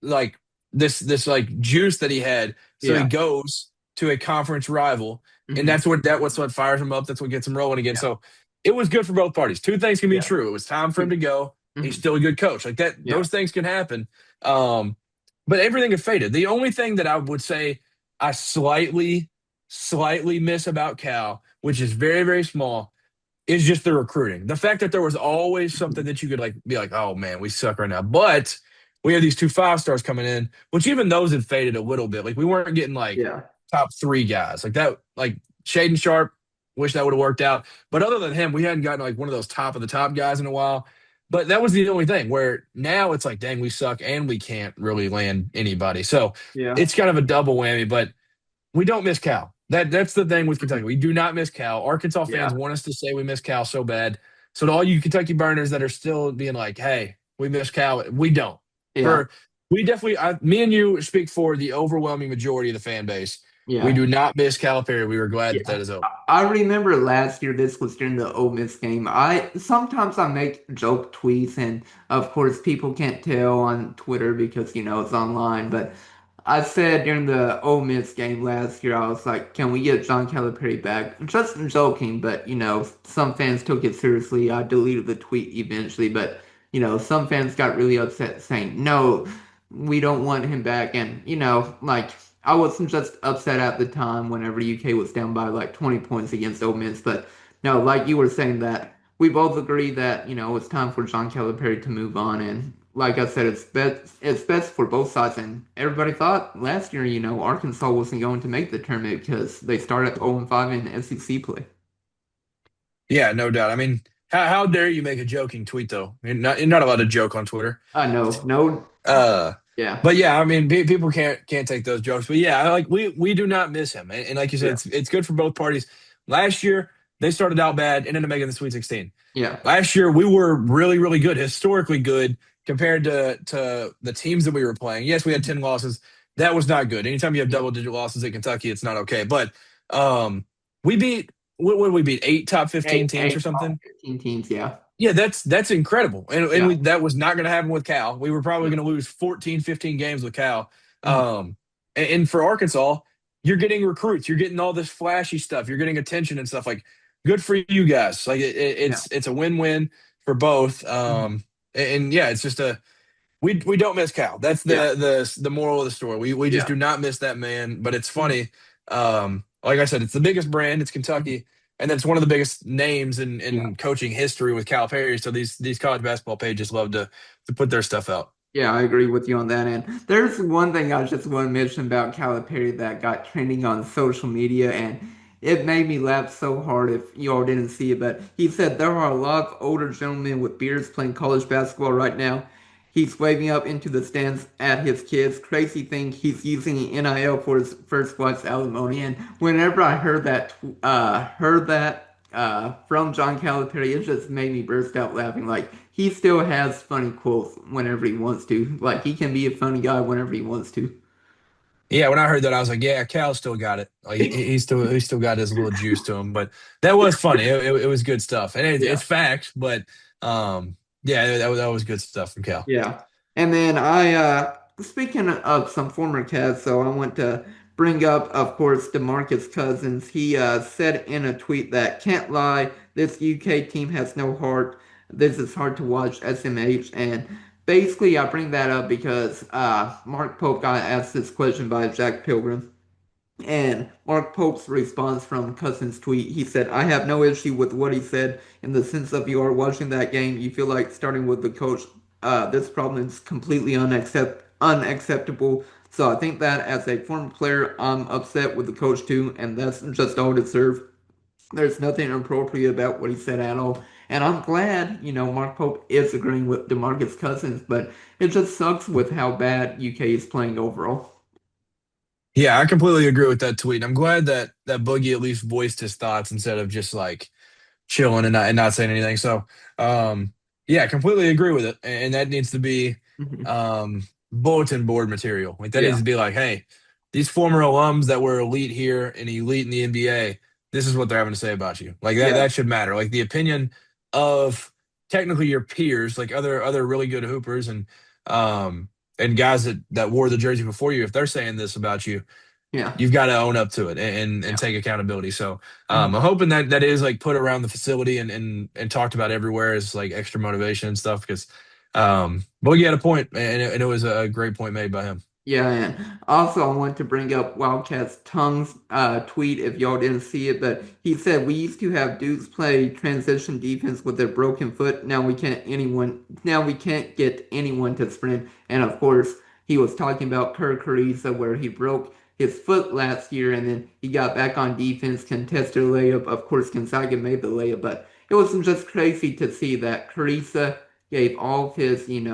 like this like juice that he had. So he yeah, goes to a conference rival, and hmm, that's what fires him up. That's what gets him rolling again. yeah, So it was good for both parties. Two things can be yeah, true. It was time for him to go. He's hmm, still a good coach. Like that, yeah, those things can happen. Um, but everything had faded. The only thing that I would say I slightly miss about Cal, which is very, very small, is just the recruiting. The fact that there was always something hmm, that you could like be like, oh man, we suck right now. But we have these two 5 stars coming in, which even those had faded a little bit. Like we weren't getting like yeah, top three guys. Like that, like Shaden Sharp, wish that would have worked out. But other than him, we hadn't gotten like one of those top of the top guys in a while. But that was the only thing where now it's like, dang, we suck and we can't really land anybody. So Yeah. it's kind of a double whammy, but we don't miss Cal. That's the thing with Kentucky. We do not miss Cal. Arkansas fans Yeah. want us to say we miss Cal so bad. So to all you Kentucky burners that are still being like, "Hey, we miss Cal," we don't. Yeah. For we definitely, me and you speak for the overwhelming majority of the fan base. We Yeah. do not miss Calipari. We were glad that Yeah, that is over. I remember last year. This was during the Ole Miss game. I sometimes I make joke tweets, and of course, people can't tell on Twitter because it's online. But I said during the Ole Miss game last year, I was like, "Can we get John Calipari back?" Just joking, but some fans took it seriously. I deleted the tweet eventually, but some fans got really upset, saying, "No, we don't want him back," and like. I wasn't just upset at the time whenever UK was down by like 20 points against Ole Miss, but no, like you were saying that we both agree that it's time for John Calipari to move on, and like I said, it's best for both sides. And everybody thought last year, Arkansas wasn't going to make the tournament because they started 0-5 in SEC play. Yeah, no doubt. I mean, how dare you make a joking tweet though? You're not allowed to joke on Twitter. I know, no, Uh, yeah, but yeah, I mean, people can't take those jokes. But yeah, like we do not miss him, and like you said, yeah, it's good for both parties. Last year they started out bad, ended up making the Sweet 16. yeah, Last year we were really good, historically good compared to the teams that we were playing. Yes, we had 10 losses. That was not good. Anytime you have yeah. double digit losses at Kentucky, it's not okay. But um, we beat what did we beat? Eight top 15 teams or Top something. 15 teams, yeah, Yeah, that's incredible. And yeah, that was not going to happen with Cal. We were probably yeah, going to lose 14, 15 games with Cal. mhm, And for Arkansas, you're getting recruits. You're getting all this flashy stuff. You're getting attention and stuff. Like, good for you guys. Like, yeah, it's a win-win for both. mhm, And yeah, it's just we don't miss Cal. That's yeah, the moral of the story. We just yeah. do not miss that man. But it's Mhm. funny. Like I said, it's the biggest brand. It's Mhm. Kentucky, and that's one of the biggest names in Yeah. coaching history with Calipari. So these college basketball pages love to put their stuff out. Yeah, I agree with you on that. And there's one thing I just want to mention about Calipari that got trending on social media, and it made me laugh so hard if you all didn't see it. But he said there are a lot of older gentlemen with beards playing college basketball right now. He's waving up into the stands at his kids. Crazy thing, he's using NIL for his first wife's alimony. And whenever I heard that from John Calipari, it just made me burst out laughing. Like he still has funny quotes whenever he wants to. Like he can be a funny guy whenever he wants to. Yeah, when I heard that, I was like, yeah, Cal still got it. Like he still got his little juice to him. But that was funny. It was good stuff, and Yeah. it's facts. But yeah, that was good stuff from Cal. Yeah. And then speaking of some former Cavs, so I want to bring up, of course, DeMarcus Cousins. He said in a tweet that, "Can't lie, this UK team has no heart. This is hard to watch, SMH." And basically, I bring that up because Mark Pope got asked this question by Jack Pilgrim. And Mark Pope's response from Cousins' tweet, he said, "I have no issue with what he said in the sense of you are watching that game, you feel like starting with the coach. This problem is completely unacceptable. So I think that as a former player, I'm upset with the coach too, and that's just all deserved. There's nothing inappropriate about what he said at all. And I'm glad, Mark Pope is agreeing with DeMarcus Cousins, but it just sucks with how bad UK is playing overall." Yeah, I completely agree with that tweet. I'm glad that Boogie at least voiced his thoughts instead of just like chilling and not saying anything. So, yeah, completely agree with it. And that needs to be Mhm. bulletin board material. Like that needs Yeah, to be like, hey, these former alums that were elite here and elite in the NBA, this is what they're having to say about you. Like that yeah, that should matter. Like the opinion of technically your peers, like other really good hoopers and guys that wore the jersey before you, if they're saying this about you, yeah, you've got to own up to it and yeah. take accountability. So Mhm. I'm hoping that is like put around the facility and talked about everywhere as like extra motivation and stuff because Boogie had a point and it was a great point made by him. Yeah, and also I want to bring up Wildcat's Tongue's tweet if y'all didn't see it, but he said we used to have dudes play transition defense with their broken foot. Now we can't get anyone to sprint. And of course, he was talking about Kerr Kriisa where he broke his foot last year and then he got back on defense, contested a layup. Of course, Gonzaga made the layup, but it was just crazy to see that Kriisa gave all of his, gave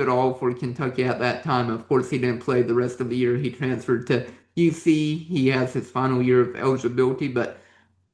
it all for Kentucky at that time. Of course, he didn't play the rest of the year. He transferred to UC. He has his final year of eligibility, but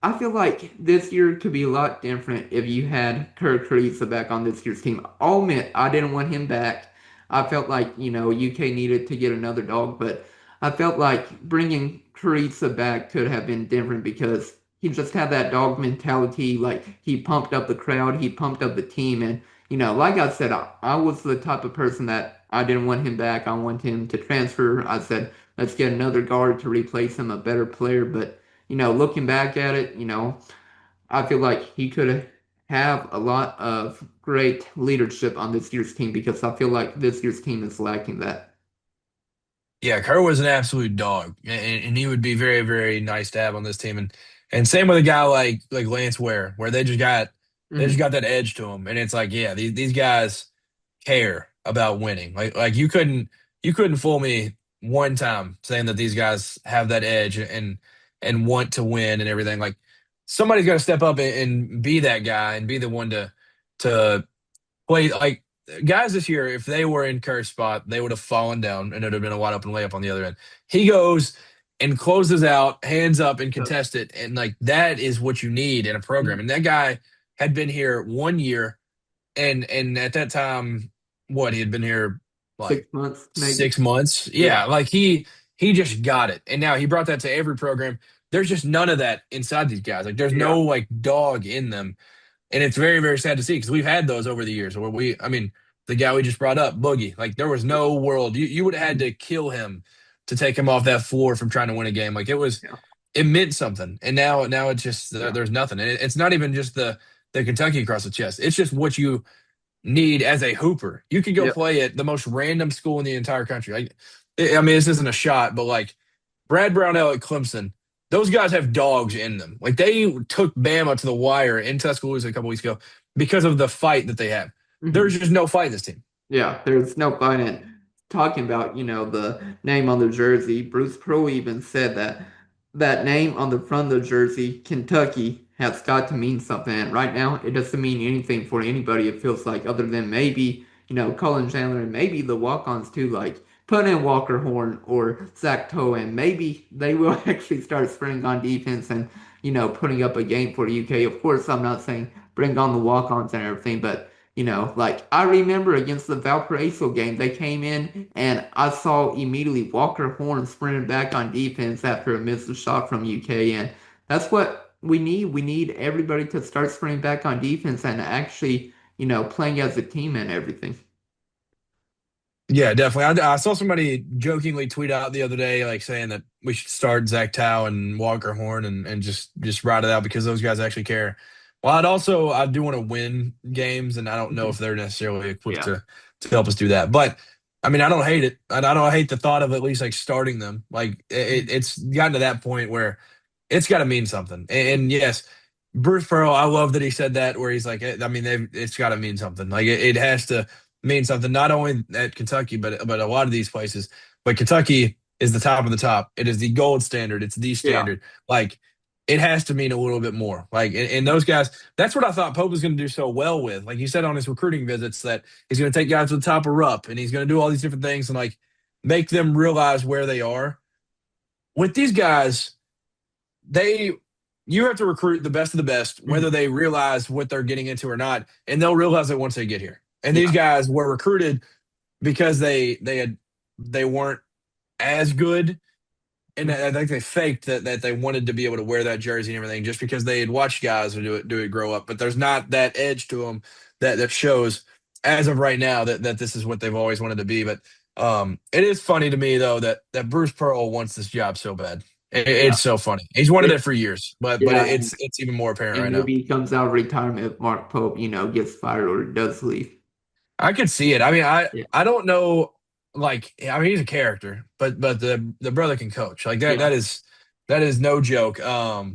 I feel like this year could be a lot different if you had Kirk Ariza back on this year's team. I'll admit, I didn't want him back. I felt like, UK needed to get another dog, but I felt like bringing Ariza back could have been different because he just had that dog mentality. Like, he pumped up the crowd, he pumped up the team. And, like I said, I was the type of person that I didn't want him back. I want him to transfer. I said, let's get another guard to replace him, a better player. But looking back at it, I feel like he could have a lot of great leadership on this year's team because I feel like this year's team is lacking that. Yeah, Kerr was an absolute dog, and he would be very, very nice to have on this team. And same with a guy like Lance Ware, where they just Hmm. got that edge to them, and it's like, yeah, these guys care about winning. Like you couldn't fool me one time saying that these guys have that edge and want to win and everything. Like somebody's got to step up and be that guy and be the one to play like guys this year. If they were in Kerr's spot, they would have fallen down and it would have been a wide open layup on the other end. He goes and closes out, hands up and Yep. contest it, and like that is what you need in a program. Mhm. And that guy had been here 1 year and at that time, what he had been here like 6 months, maybe. 6 months. Yeah. Yeah, like he just got it, and now he brought that to every program. There's just none of that inside these guys. Like there's Yeah. no like dog in them, and it's very very sad to see because we've had those over the years. Where I mean, the guy we just brought up, Boogie, like there was no world. You would have had Mhm. to kill him to take him off that floor from trying to win a game. Like Yeah. it meant something, and now it's just Yeah. there's nothing, and it's not even just the Kentucky across the chest. It's just what you need as a hooper. You could go Yep. play at the most random school in the entire country. Like, I mean, this isn't a shot, but like Brad Brownell at Clemson, those guys have dogs in them. Like they took Bama to the wire in Tuscaloosa a couple weeks ago because of the fight that they have. Mhm. There's just no fight in this team. Yeah, there's no fun in talking about, the name on the jersey. Bruce Pearl even said that that name on the front of the jersey, Kentucky, has got to mean something. And right now, it doesn't mean anything for anybody, it feels like, other than maybe, Colin Chandler and maybe the walk-ons too, like put in Walker Horn or Zach Toe, and maybe they will actually start spring on defense and, putting up a game for UK. Of course, I'm not saying bring on the walk-ons and everything, but like I remember against the Valparaiso game, they came in and I saw immediately Walker Horn sprinting back on defense after a missed shot from UK. And that's what we need. We need everybody to start sprinting back on defense and actually, playing as a team and everything. Yeah, definitely. I saw somebody jokingly tweet out the other day, like saying that we should start Zach Tao and Walker Horn and just ride it out because those guys actually care. Well, I do want to win games, and I don't know Mhm. if they're necessarily equipped Yeah. to help us do that. But I mean, I don't hate it, and I don't hate the thought of at least like starting them. Like it's gotten to that point where it's got to mean something. And yes, Bruce Pearl, I love that he said that where he's like, I mean, it's got to mean something. Like it has to mean something, not only at Kentucky, but a lot of these places. But Kentucky is the top of the top. It is the gold standard. It's the Yeah. standard. Like it has to mean a little bit more. Like and those guys, that's what I thought Pope was going to do so well with. Like he said on his recruiting visits that he's going to take guys to the top of Rupp and he's going to do all these different things and like make them realize where they are. With these guys, they you have to recruit the best of the best, whether Mhm. they realize what they're getting into or not, and they'll realize it once they get here. And these Yeah. guys were recruited because they weren't as good, and Mhm. I think they faked that they wanted to be able to wear that jersey and everything just because they had watched guys do it grow up. But there's not that edge to them that shows as of right now that this is what they've always wanted to be. But it is funny to me though that Bruce Pearl wants this job so bad. Yeah. It's so funny. He's wanted It, it for years, but yeah. it's even more apparent And right now. maybe he comes out of retirement if Mark Pope, gets fired or does leave. I could see it. I mean, Yeah. I don't know. Like, I mean, he's a character, but the brother can coach. Like Yeah. that is no joke. Hmm.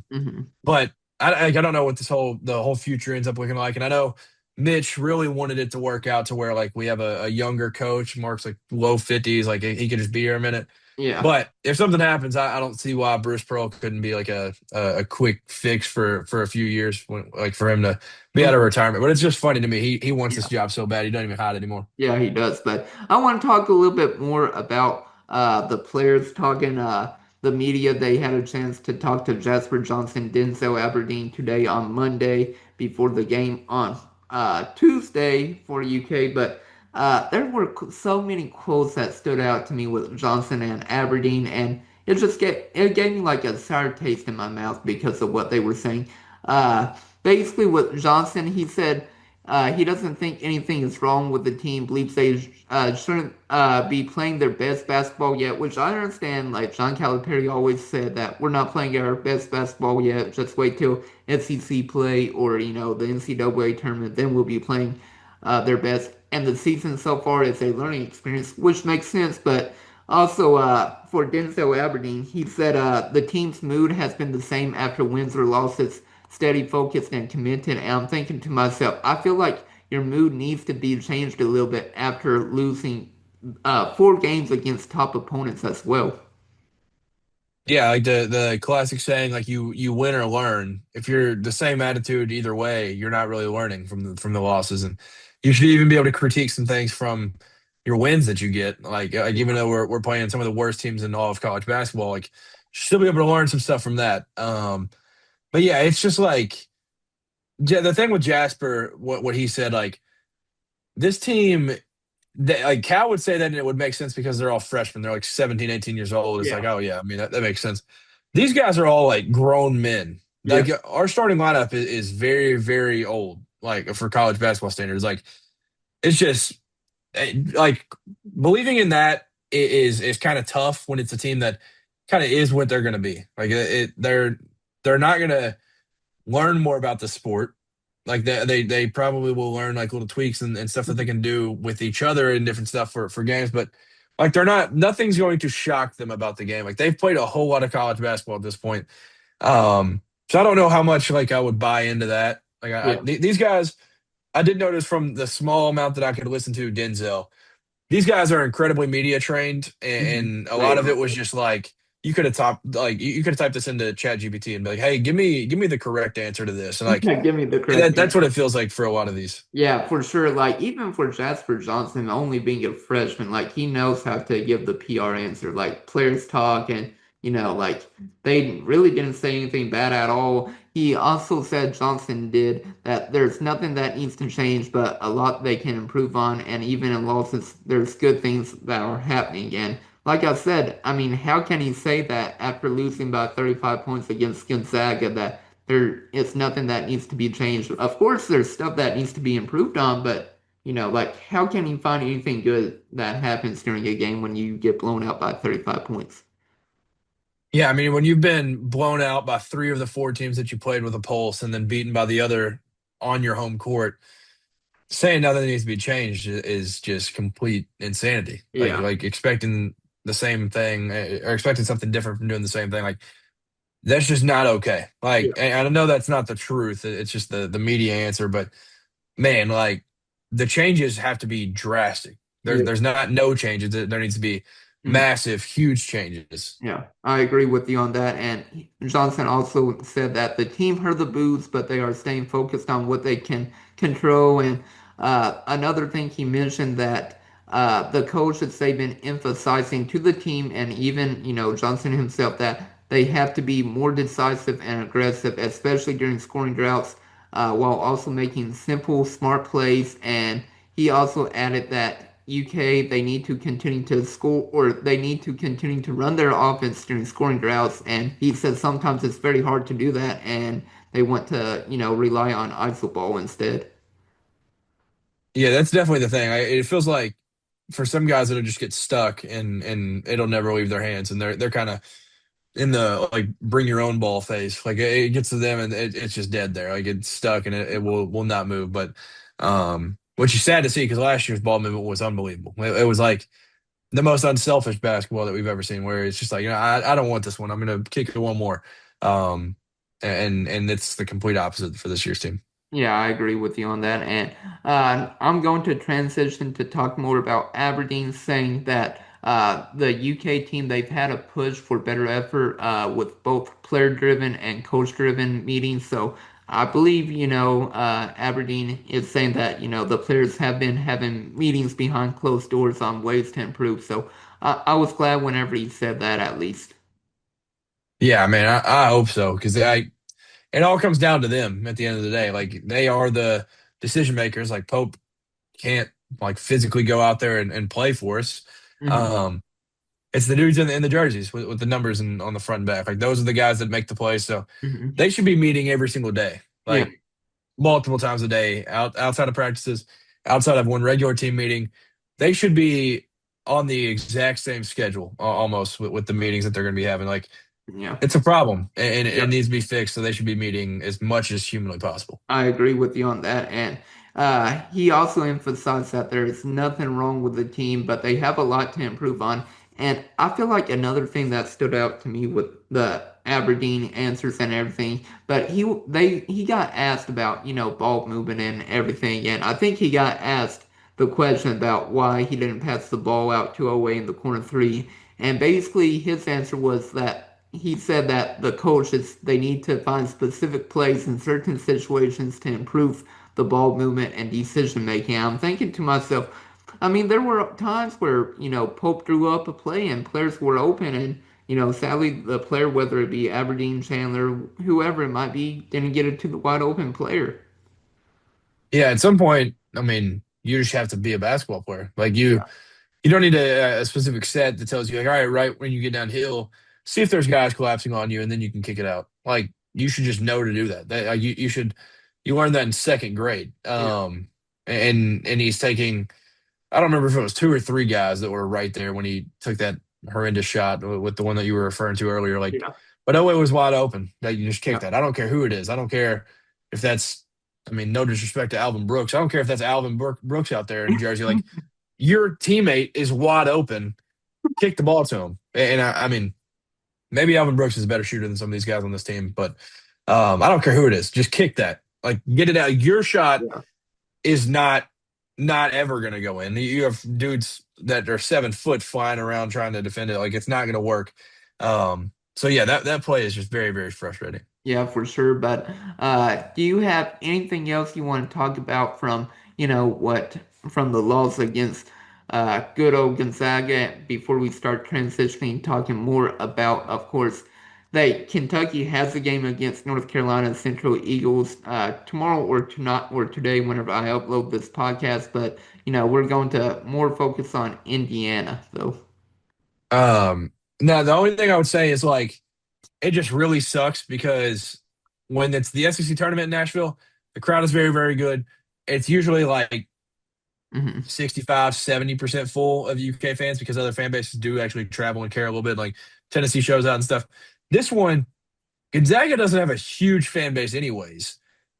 But I don't know what the whole future ends up looking like. And I know Mitch really wanted it to work out to where like we have a younger coach. Mark's like low 50s, like he could just be here a minute. Yeah. But if something happens, I don't see why Bruce Pearl couldn't be like a quick fix for a few years, like for him to be out of Mhm. retirement. But it's just funny to me. He wants this Yeah. job so bad he doesn't even hide anymore. Yeah, he does. But I want to talk a little bit more about the players talking. The media, they had a chance to talk to Jasper Johnson, Denzel Aberdeen today on Monday before the game on Tuesday for UK. But there were so many quotes that stood out to me with Johnson and Aberdeen, and it gave me like a sour taste in my mouth because of what they were saying. Basically, with Johnson, he said. He doesn't think anything is wrong with the team, believes they shouldn't be playing their best basketball yet, which I understand. Like John Calipari always said that we're not playing our best basketball yet. Just wait till SEC play or, the NCAA tournament, then we'll be playing their best. And the season so far is a learning experience, which makes sense. But also for Denzel Aberdeen, he said the team's mood has been the same after wins or losses, steady, focused, and committed. And I'm thinking to myself, I feel like your mood needs to be changed a little bit after losing 4 games against top opponents as well. Yeah, like the classic saying, like you win or learn. If you're the same attitude either way, you're not really learning from the losses, and you should even be able to critique some things from your wins that you get. Like even Yeah, though we're playing some of the worst teams in all of college basketball, like you should still be able to learn some stuff from that. But yeah, it's just like the thing with Jasper, what he said, like this team. Like Cal would say that and it would make sense because they're all freshmen. They're like 17, 18 years old. It's like, yeah, oh yeah, I mean that makes sense. These guys are all like grown men. Like yes, our starting lineup is very, very old, like for college basketball standards. Like it's just like believing in that is kind of tough when it's a team that kind of is what they're gonna be. Like they're not gonna learn more about the sport. Like they probably will learn like little tweaks and stuff that they can do with each other and different stuff for games. But like they're not nothing's going to shock them about the game. Like they've played a whole lot of college basketball at this point. So I don't know how much like I would buy into that. Like yeah. these guys, I did notice from the small amount that I could listen to Denzel, these guys are incredibly media trained, Mhm. and a They lot of are. it was just like you could have typed like you could have typed this into Chat GPT and be like, "Hey, give me the correct answer to this," and like Yeah, give me the correct that's what answer. it feels like for a lot of these. Yeah, for sure. Like even for Jasper Johnson, only being a freshman, like he knows how to give the PR answer. Like players talk, and like they really didn't say anything bad at all. He also said Johnson did that. There's nothing that needs to change, but a lot they can improve on. And even in losses, there's good things that are happening. And like I said, I mean, how can he say that after losing by 35 points against Gonzaga that? There is nothing that needs to be changed. Of course, there's stuff that needs to be improved on, but like how can you find anything good that happens during a game when you get blown out by 35 points? Yeah, I mean, when you've been blown out by three of the four teams that you played with a pulse, and then beaten by the other on your home court, saying nothing needs to be changed is just complete insanity. Like Yeah. like expecting the same thing or expecting something different from doing the same thing. Like that's just not okay. Like, Yeah. and I know that's not the truth. It's just the media answer, but man, like the changes have to be drastic. There's Yeah. there's not no changes. There needs to be Mm. massive, huge changes. Yeah, I agree with you on that. And Johnson also said that the team heard the boos, but they are staying focused on what they can control. And another thing he mentioned that the coach that they've been emphasizing to the team, and even Johnson himself, that they have to be more decisive and aggressive, especially during scoring droughts, while also making simple, smart plays. And he also added that UK, they need to continue to score or they need to continue to run their offense during scoring droughts. And he says sometimes it's very hard to do that and they want to, rely on iso ball instead. Yeah, that's definitely the thing. It feels like for some guys it'll just get stuck and it'll never leave their hands, and they're kind of in the like bring your own ball phase. Like it gets to them and it's just dead there. Like it's stuck and it will not move. But which is sad to see because last year's ball movement was unbelievable. It was like the most unselfish basketball that we've ever seen, where it's just like, I don't want this one. I'm gonna kick it one more. Um and it's the complete opposite for this year's team. Yeah, I agree with you on that. And I'm going to transition to talk more about Aberdeen, saying that The UK team, they've had a push for better effort with both player-driven and coach-driven meetings. So I believe, Aberdeen is saying that, the players have been having meetings behind closed doors on ways to improve. So I was glad whenever he said that, at least. Yeah, man, I hope so because I it all comes down to them at the end of the day. Like they are the decision makers. Like Pope can't like physically go out there and play for us. Hmm. Um, it's the dudes in the jerseys with the numbers and on the front and back. Like those are the guys that make the plays. So Hmm. they should be meeting every single day, Yeah, like multiple times a day, outside of practices, outside of one regular team meeting. They should be on the exact same schedule almost with the meetings that they're going to be having. Like yeah. it's a problem and it Yep. needs to be fixed. So they should be meeting as much as humanly possible. I agree with you on that. And he also emphasized that there is nothing wrong with the team, but they have a lot to improve on. And I feel like another thing that stood out to me with the Aberdeen answers and everything, but he got asked about, ball movement and everything, and I think he got asked the question about why he didn't pass the ball out to away in the corner three. And basically his answer was that he said that the coaches they need to find specific plays in certain situations to improve the ball movement and decision making. I'm thinking to myself, I mean, there were times where, Pope drew up a play and players were open and, sadly the player, whether it be Aberdeen, Chandler, whoever it might be, didn't get it to the wide open player. Yeah, at some point, I mean, you just have to be a basketball player. Like Yeah. you don't need a specific set that tells you like, all right, right when you get downhill, see if there's guys collapsing on you, and then you can kick it out. Like you should just know to do that. That like, you should you learned that in second grade. Yeah. And he's taking I don't remember if it was two or three guys that were right there when he took that horrendous shot with the one that you were referring to earlier. Like, Yeah. but no, it was wide open. That you just kick Yeah. that. I don't care who it is. I don't care if that's. I mean, no disrespect to Alvin Brooks. I don't care if that's Alvin Brooks out there in Jersey. Like your teammate is wide open. Kick the ball to him. And I mean, maybe Alvin Brooks is a better shooter than some of these guys on this team, but I don't care who it is. Just kick that. Like get it out. Your shot Yeah. is not ever going to go in. You have dudes that are 7 foot flying around trying to defend it. Like it's not going to work. So yeah, that play is just very very frustrating. Yeah, for sure. But do you have anything else you want to talk about from, what from the laws against good old Gonzaga before we start transitioning, talking more about, of course, that Kentucky has a game against North Carolina Central Eagles tomorrow or tonight or today whenever I upload this podcast. But, we're going to more focus on Indiana, though. Now the only thing I would say is like it just really sucks because when it's the SEC tournament in Nashville, the crowd is very very good. It's usually like Hmm. 65, 70% full of UK fans because other fan bases do actually travel and care a little bit, like Tennessee shows out and stuff. This one, Gonzaga doesn't have a huge fan base, anyways.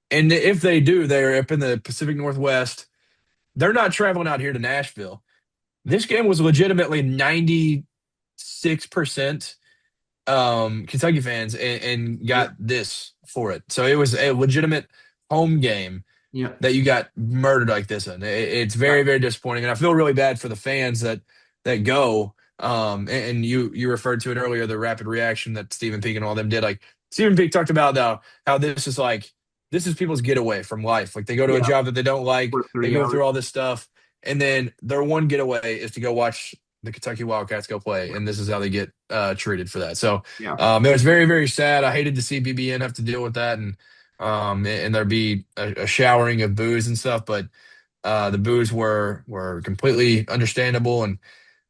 And if they do, they're up in the Pacific Northwest. They're not traveling out here to Nashville. This game was legitimately 96% Kentucky fans and Yeah. got this for it. So it was a legitimate home game Yeah. that you got murdered like this in. It's Yeah. very, very disappointing. And I feel really bad for the fans that go. And you referred to it earlier, the rapid reaction that Stephen Peak and all them did. Like Stephen Peak talked about how this is people's getaway from life. Like they go to a Yeah. job that they don't like, For they three go hours. through all this stuff, and then their one getaway is to go watch the Kentucky Wildcats go play, and this is how they get treated for that. So Yeah. it was very, very sad. I hated to see BBN have to deal with that, and there be a showering of booze and stuff, but the boos were completely understandable, and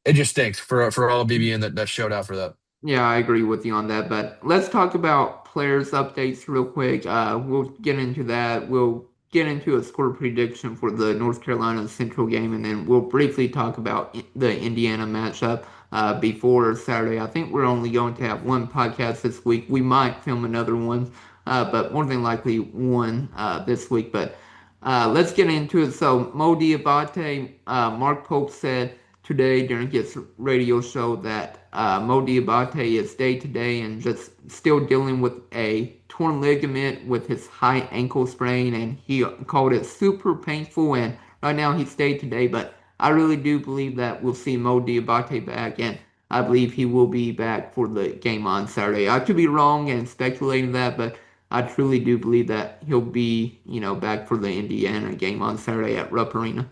it just stinks for all of BBN that showed out for that. Yeah, I agree with you on that. But let's talk about players updates real quick. We'll get into that. We'll get into a score prediction for the North Carolina Central game, and then we'll briefly talk about the Indiana matchup before Saturday. I think we're only going to have one podcast this week. We might film another one, but more than likely one this week. But let's get into it. So Mo Diabate, Mark Pope said today during his radio show that Mo Diabate is day to day and just still dealing with a torn ligament with his high ankle sprain, and he called it super painful. And right now he's day to day, but I really do believe that we'll see Mo Diabate back, and I believe he will be back for the game on Saturday. I could be wrong and speculating that, but I truly do believe that he'll be, back for the Indiana game on Saturday at Rupp Arena.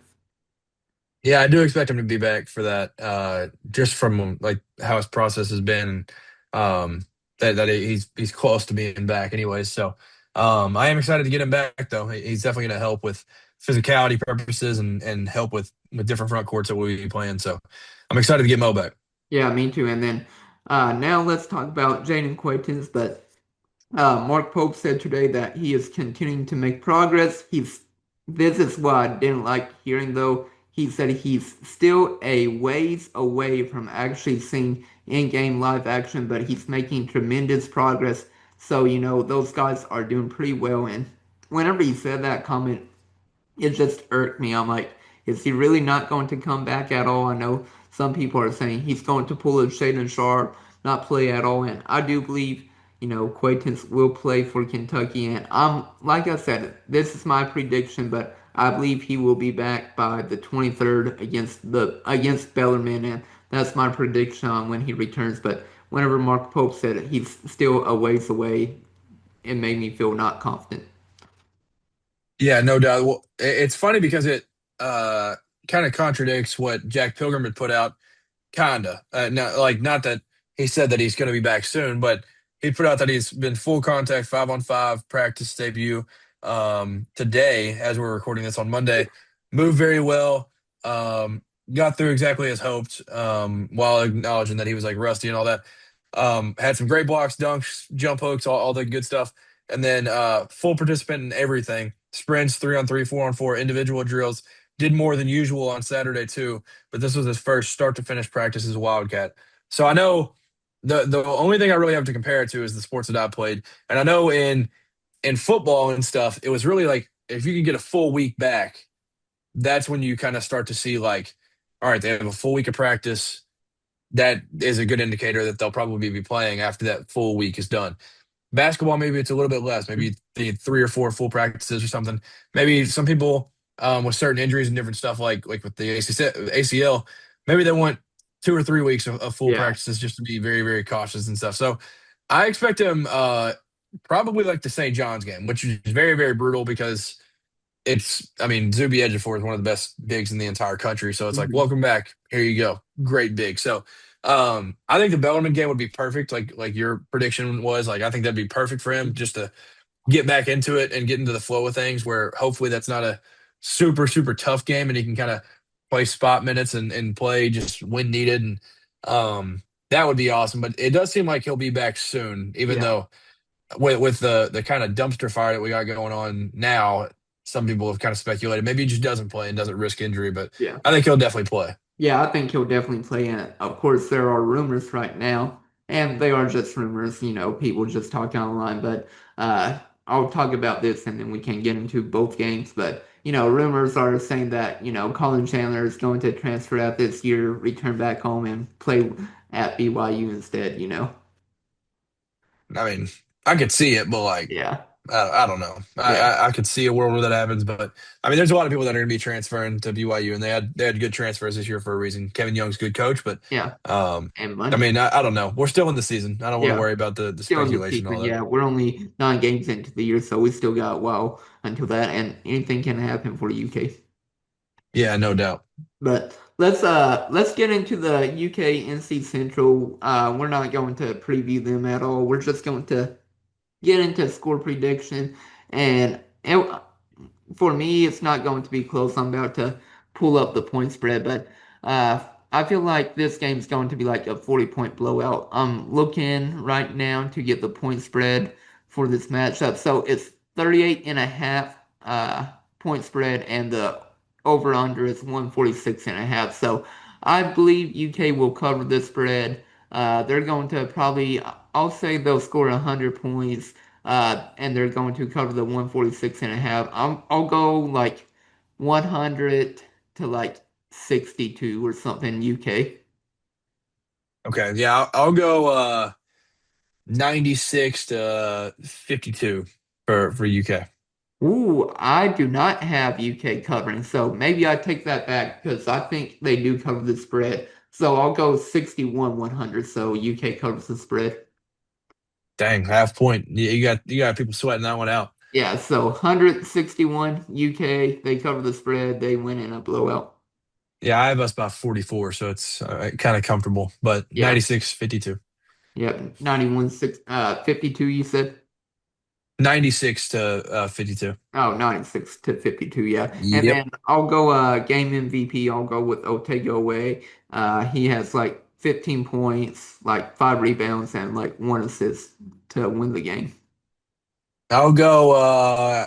Yeah, I do expect him to be back for that. Just from like how his process has been, that he's close to being back, anyways. So, I am excited to get him back, though. He's definitely going to help with physicality purposes and help with different front courts that we'll be playing. So, I'm excited to get Mo back. Yeah, me too. And then now let's talk about Jaden Quaintance. But Mark Pope said today that he is continuing to make progress. This is what I didn't like hearing though. He said he's still a ways away from actually seeing in-game live action, but he's making tremendous progress. So, those guys are doing pretty well. And whenever he said that comment, it just irked me. I'm like, is he really not going to come back at all? I know some people are saying he's going to pull a Shaden Sharp, not play at all, and I do believe, Quaintance will play for Kentucky. And like I said, this is my prediction, but I believe he will be back by the 23rd against Bellarmine, and that's my prediction on when he returns. But whenever Mark Pope said it, he's still a ways away, it made me feel not confident. Yeah, no doubt. Well, it's funny because it uh, kind of contradicts what Jack Pilgrim had put out. Kinda. Not that he said that he's going to be back soon, but he put out that he's been full contact 5-on-5 practice debut today as we're recording this on Monday. Moved very well. Got through exactly as hoped, while acknowledging that he was like rusty and all that. Had some great blocks, dunks, jump hooks, all the good stuff. And then full participant in everything. Sprints, 3-on-3, 4-on-4, individual drills. Did more than usual on Saturday too, but this was his first start to finish practice as a Wildcat. So I know the only thing I really have to compare it to is the sports that I played. And I know in football and stuff, it was really like if you can get a full week back, that's when you kind of start to see like, all right, they have a full week of practice. That is a good indicator that they'll probably be playing after that full week is done. Basketball, maybe it's a little bit less, maybe the 3 or 4 full practices or something. Maybe some people with certain injuries and different stuff, like with the ACL, maybe they want 2 or 3 weeks of full Yeah. practices just to be very, very cautious and stuff. So I expect him probably like the St. John's game, which is very, very brutal because I mean, Zuby Ejiofor is one of the best bigs in the entire country. So it's like, Mhm. welcome back. Here you go. Great big. So I think the Bellarmine game would be perfect, like your prediction was. Like I think that'd be perfect for him just to get back into it and get into the flow of things where hopefully that's not a super, super tough game and he can kind of play spot minutes and play just when needed. And that would be awesome. But it does seem like he'll be back soon, even Yeah. though with the kind of dumpster fire that we got going on now, some people have kind of speculated maybe he just doesn't play and doesn't risk injury, but Yeah. I think he'll definitely play. Yeah, I think he'll definitely play in it. Of course, there are rumors right now, and they are just rumors, people just talking online. But I'll talk about this and then we can get into both games. But, rumors are saying that, Colin Chandler is going to transfer out this year, return back home, and play at BYU instead. I mean, I could see it, but like, Yeah. I don't know. Yeah. I could see a world where that happens, but I mean, there's a lot of people that are going to be transferring to BYU, and they had good transfers this year for a reason. Kevin Young's a good coach, but Yeah. um, And I money. mean, I don't know. We're still in the season. I don't want to Yeah. worry about the Still in the speculation and season. all that. Yeah. We're only 9 games into the year, so we still got a while until that, and anything can happen for UK. Yeah, no doubt. But let's get into the UK NC Central. We're not going to preview them at all. We're just going to get into score prediction. And for me, it's not going to be close. I'm about to pull up the point spread, but uh, I feel like this game's going to be like a 40-point blowout. I'm looking right now to get the point spread for this matchup. So it's 38 and a half point spread, and the over under is 146 and a half. So I believe UK will cover this spread. They're going to probably, I'll say they'll score 100 points and they're going to cover the 146 and a half. I'll go like 100 to like 62 or something UK. Okay, yeah, I'll go 96 to 52 for UK. Ooh, I do not have UK covering, so maybe I take that back because I think they do cover the spread. So I'll go 61-100. So UK covers the spread. Dang, half point. You got people sweating that one out. Yeah, so 161 UK, they cover the spread, they win in a blowout. Yeah, I have us about 44, so it's kind of comfortable, but Yeah, 96-52. yep, 52 you said? 96 to 52. Oh, 96-52, yeah. And Yep. then I'll go game MVP, I'll go with Otegaway. He has like 15 points, like 5 rebounds, and like 1 assist to win the game. I'll go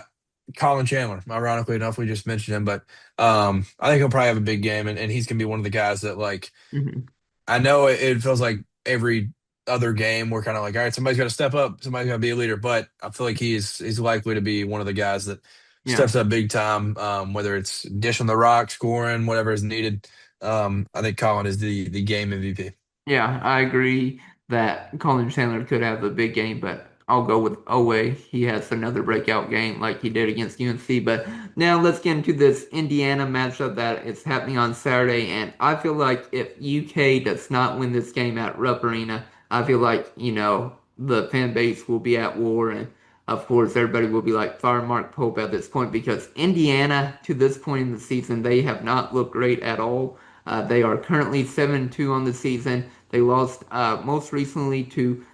Colin Chandler. Ironically enough, we just mentioned him, but I think he'll probably have a big game, and he's gonna be one of the guys that like Hmm. I know it feels like every other game we're kind of like, all right, somebody's got to step up, somebody's got to be a leader, but I feel like he's likely to be one of the guys that Yeah. steps up big time, whether it's dishing the rock, scoring, whatever is needed. I think Colin is the game MVP. Yeah, I agree that Colin Chandler could have a big game, but I'll go with Owe. He has another breakout game like he did against UNC. But now let's get into this Indiana matchup that is happening on Saturday. And I feel like if UK does not win this game at Rupp Arena, I feel like, the fan base will be at war. And of course, everybody will be like, fire Mark Pope at this point because Indiana, to this point in the season, they have not looked great at all. They are currently 7-2 on the season. They lost most recently to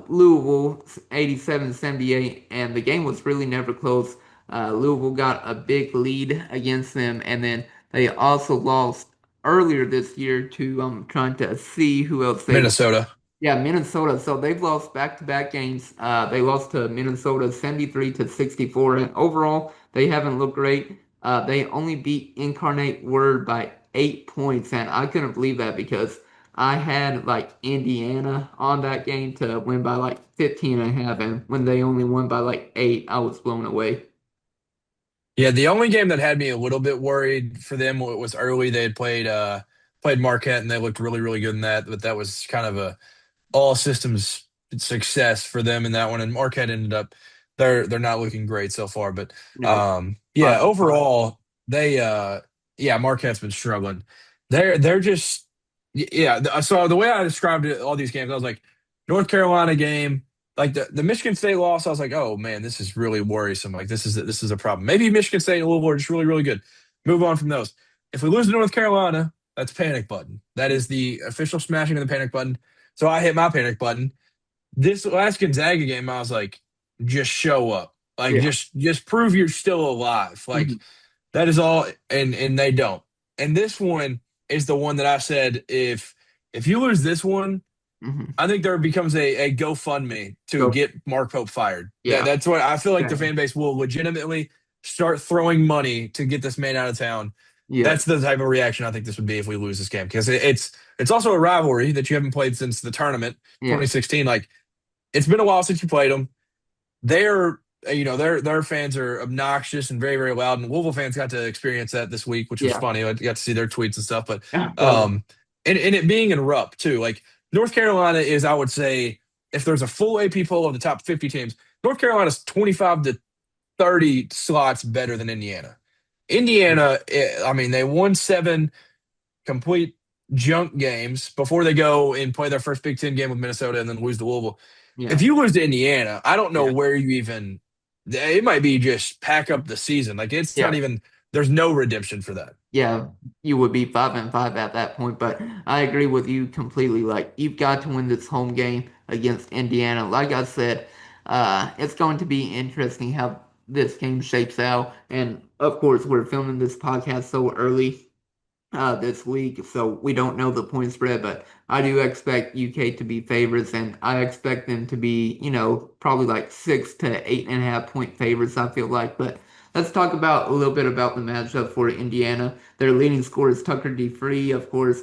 Louisville 87-78, and the game was really never close. Louisville got a big lead against them, and then they also lost earlier this year to trying to see who else they Minnesota. yeah, Minnesota. So they've lost back-to-back games. They lost to Minnesota 73-64, and overall they haven't looked great. They only beat Incarnate Word by 8 points, and I couldn't believe that because I had like Indiana on that game to win by like 15 and a half, and when they only won by like 8, I was blown away. Yeah, the only game that had me a little bit worried for them was early. They had played Marquette and they looked really, really good in that, but that was kind of a all systems success for them in that one. And Marquette ended up they're not looking great so far. But No, yeah, 5-5. overall they yeah, Marquette's been struggling. They're just yeah. So the way I described it, all these games, I was like North Carolina game, like the Michigan State loss. I was like, oh man, this is really worrisome. Like this is a problem. Maybe Michigan State and Louisville are just really really good. Move on from those. If we lose to North Carolina, that's panic button. That is the official smashing of the panic button. So I hit my panic button. This last Gonzaga game, I was like, just show up. Like Yeah. just prove you're still alive. Like Mhm. that is all and they don't. And this one is the one that I said if you lose this one, Mhm. I think there becomes a GoFundMe to Go. get Mark Pope fired. Yeah. That's what I feel like the Okay. fan base will legitimately start throwing money to get this man out of town. Yeah. That's the type of reaction I think this would be if we lose this game because it's also a rivalry that you haven't played since the tournament Yeah. 2016. Like it's been a while since you played them. They're their fans are obnoxious and very very loud, and Louisville fans got to experience that this week, which was Yeah. funny. I got to see their tweets and stuff, but Yeah. That um, and it being in Rupp too. Like North Carolina is, I would say, if there's a full AP poll of the top 50 teams, North Carolina's 25 to 30 slots better than Indiana. Indiana, I mean, they won 7 complete junk games before they go and play their first Big Ten game with Minnesota and then lose to Louisville. If Yeah. you lose to Indiana, I don't know Yeah. where you even. It might be just pack up the season. Like it's not Yeah. even. There's no redemption for that. Yeah, you would be 5-5 at that point, but I agree with you completely. Like you've got to win this home game against Indiana. Like I said, it's going to be interesting how this game shapes out. And of course, we're filming this podcast so early this week, so we don't know the point spread, but I do expect UK to be favorites, and I expect them to be, probably like 6 to 8.5 point favorites, I feel like. But let's talk about a little bit about the matchup for Indiana. Their leading scorer is Tucker DeFree, of course.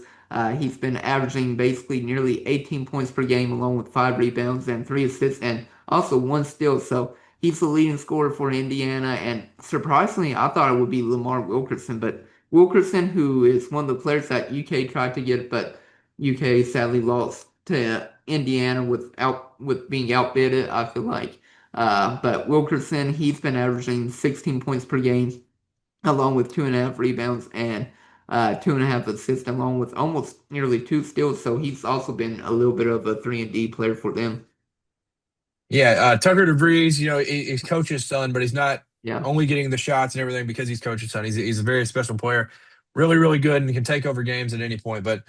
He's been averaging basically nearly 18 points per game, along with 5 rebounds and 3 assists, and also 1 steal. So he's the leading scorer for Indiana, and surprisingly, I thought it would be Lamar Wilkerson, but Wilkerson, who is one of the players that UK tried to get, but UK sadly lost to Indiana with being outbidded. I feel like But Wilkerson, he's been averaging 16 points per game, along with 2.5 rebounds and 2.5 assists, along with almost nearly 2 steals. So he's also been a little bit of a 3-and-D player for them. Yeah, Tucker DeVries, he's coach's son, but he's not Yeah. only getting the shots and everything because he's coach's son. He's a very special player, really, really good, and can take over games at any point. But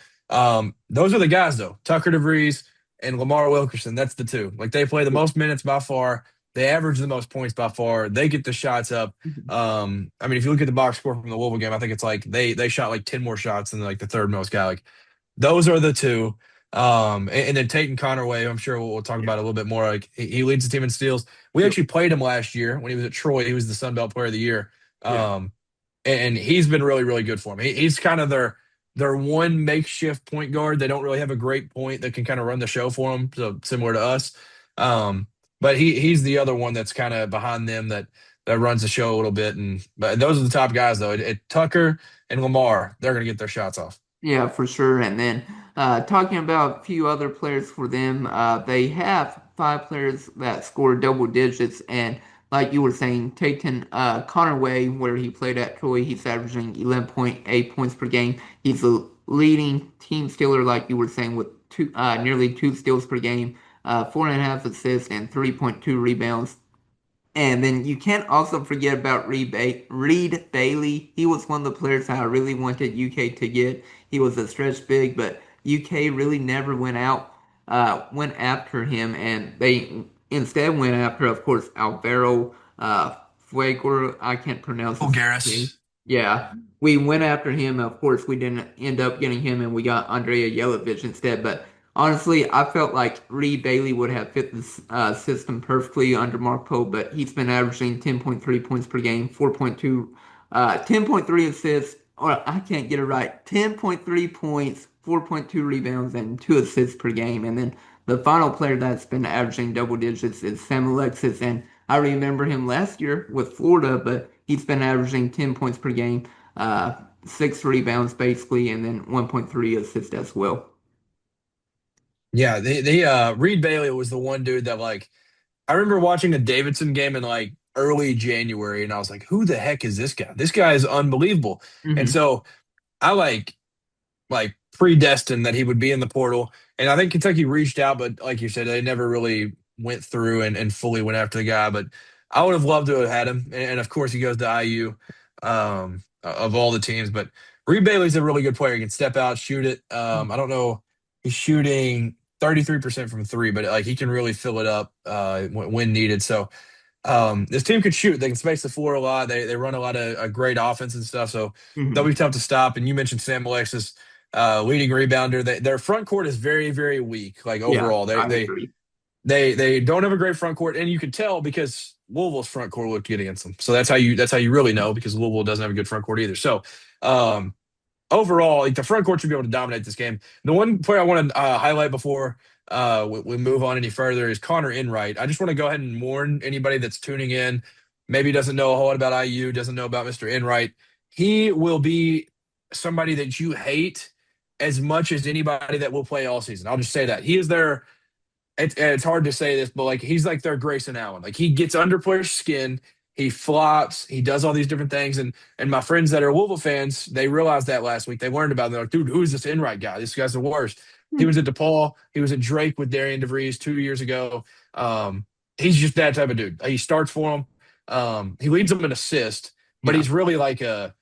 those are the guys, though. Tucker DeVries and Lamar Wilkerson. That's the two. Like they play the most minutes by far. They average the most points by far. They get the shots up. I mean, if you look at the box score from the Louisville game, I think it's like they shot like 10 more shots than like the third most guy. Like those are the two. And then Tate and Connerway, I'm sure we'll talk Yeah. about a little bit more. Like he leads the team in steals. We Yep. actually played him last year when he was at Troy. He was the Sun Belt Player of the Year. Yeah. Um, and he's been really, really good for him. He's kind of their one makeshift point guard. They don't really have a great point that can kind of run the show for them, so similar to us. Um, but he's the other one that's kind of behind them that runs the show a little bit. And but those are the top guys though. Tucker and Lamar, they're gonna get their shots off. Yeah, for sure. And then talking about a few other players for them, they have 5 players that score double digits. And like you were saying, Tayton Connerway, where he played at Troy, he's averaging 11.8 points per game. He's the leading team stealer, like you were saying, with nearly 2 steals per game, 4.5 assists, and 3.2 rebounds. And then you can't also forget about Reed Bailey. He was one of the players I really wanted UK to get. He was a stretch big, but UK really never went after him, and they instead went after, of course, Alvaro Fuegor. I can't pronounce Oh, his name. Garris. Yeah, we went after him. Of course, we didn't end up getting him, and we got Andrea Jelovic instead. But honestly, I felt like Reed Bailey would have fit this system perfectly under Mark Poe, but he's been averaging 10.3 points per game, 4.2, 10.3 assists, or I can't get it right, 10.3 points, 4.2 rebounds, and 2 assists per game. And then the final player that's been averaging double digits is Sam Alexis, and I remember him last year with Florida, but he's been averaging 10 points per game, 6 rebounds basically, and then 1.3 assists as well. Yeah, they Reed Bailey was the one dude that like I remember watching a Davidson game in like early January, and I was like, "Who the heck is this guy? This guy is unbelievable." And Hmm. so I like predestined that he would be in the portal. And I think Kentucky reached out, but like you said, they never really went through and fully went after the guy. But I would have loved to have had him. And of course, he goes to IU of all the teams. But Reed Bailey's a really good player. He can step out, shoot it. I don't know. He's shooting 33% from three, but like he can really fill it up when needed. So this team could shoot. They can space the floor a lot. They run a lot of great offense and stuff. So they'll Hmm. be tough to stop. And you mentioned Sam Alexis, leading rebounder. Their front court is very, very weak. Like Yeah, overall, I agree. they don't have a great front court, and you can tell because Louisville's front court looked good against them. So that's how you really know because Louisville doesn't have a good front court either. So um, overall, like the front court should be able to dominate this game. The one player I want to highlight before we move on any further is Connor Enright. I just want to go ahead and warn anybody that's tuning in, maybe doesn't know a whole lot about IU, doesn't know about Mr. Enright. He will be somebody that you hate as much as anybody that will play all season. I'll just say that. He is their it's hard to say this, but like he's like their Grayson Allen. Like he gets under players' skin, he flops, he does all these different things. And my friends that are Louisville fans, they realized that last week. They learned about it. They're like, dude, who is this Enright guy? This guy's the worst. He was at DePaul, he was at Drake with Darian DeVries 2 years ago. He's just that type of dude. He starts for him. He leads them in assist, but Yeah. he's really like a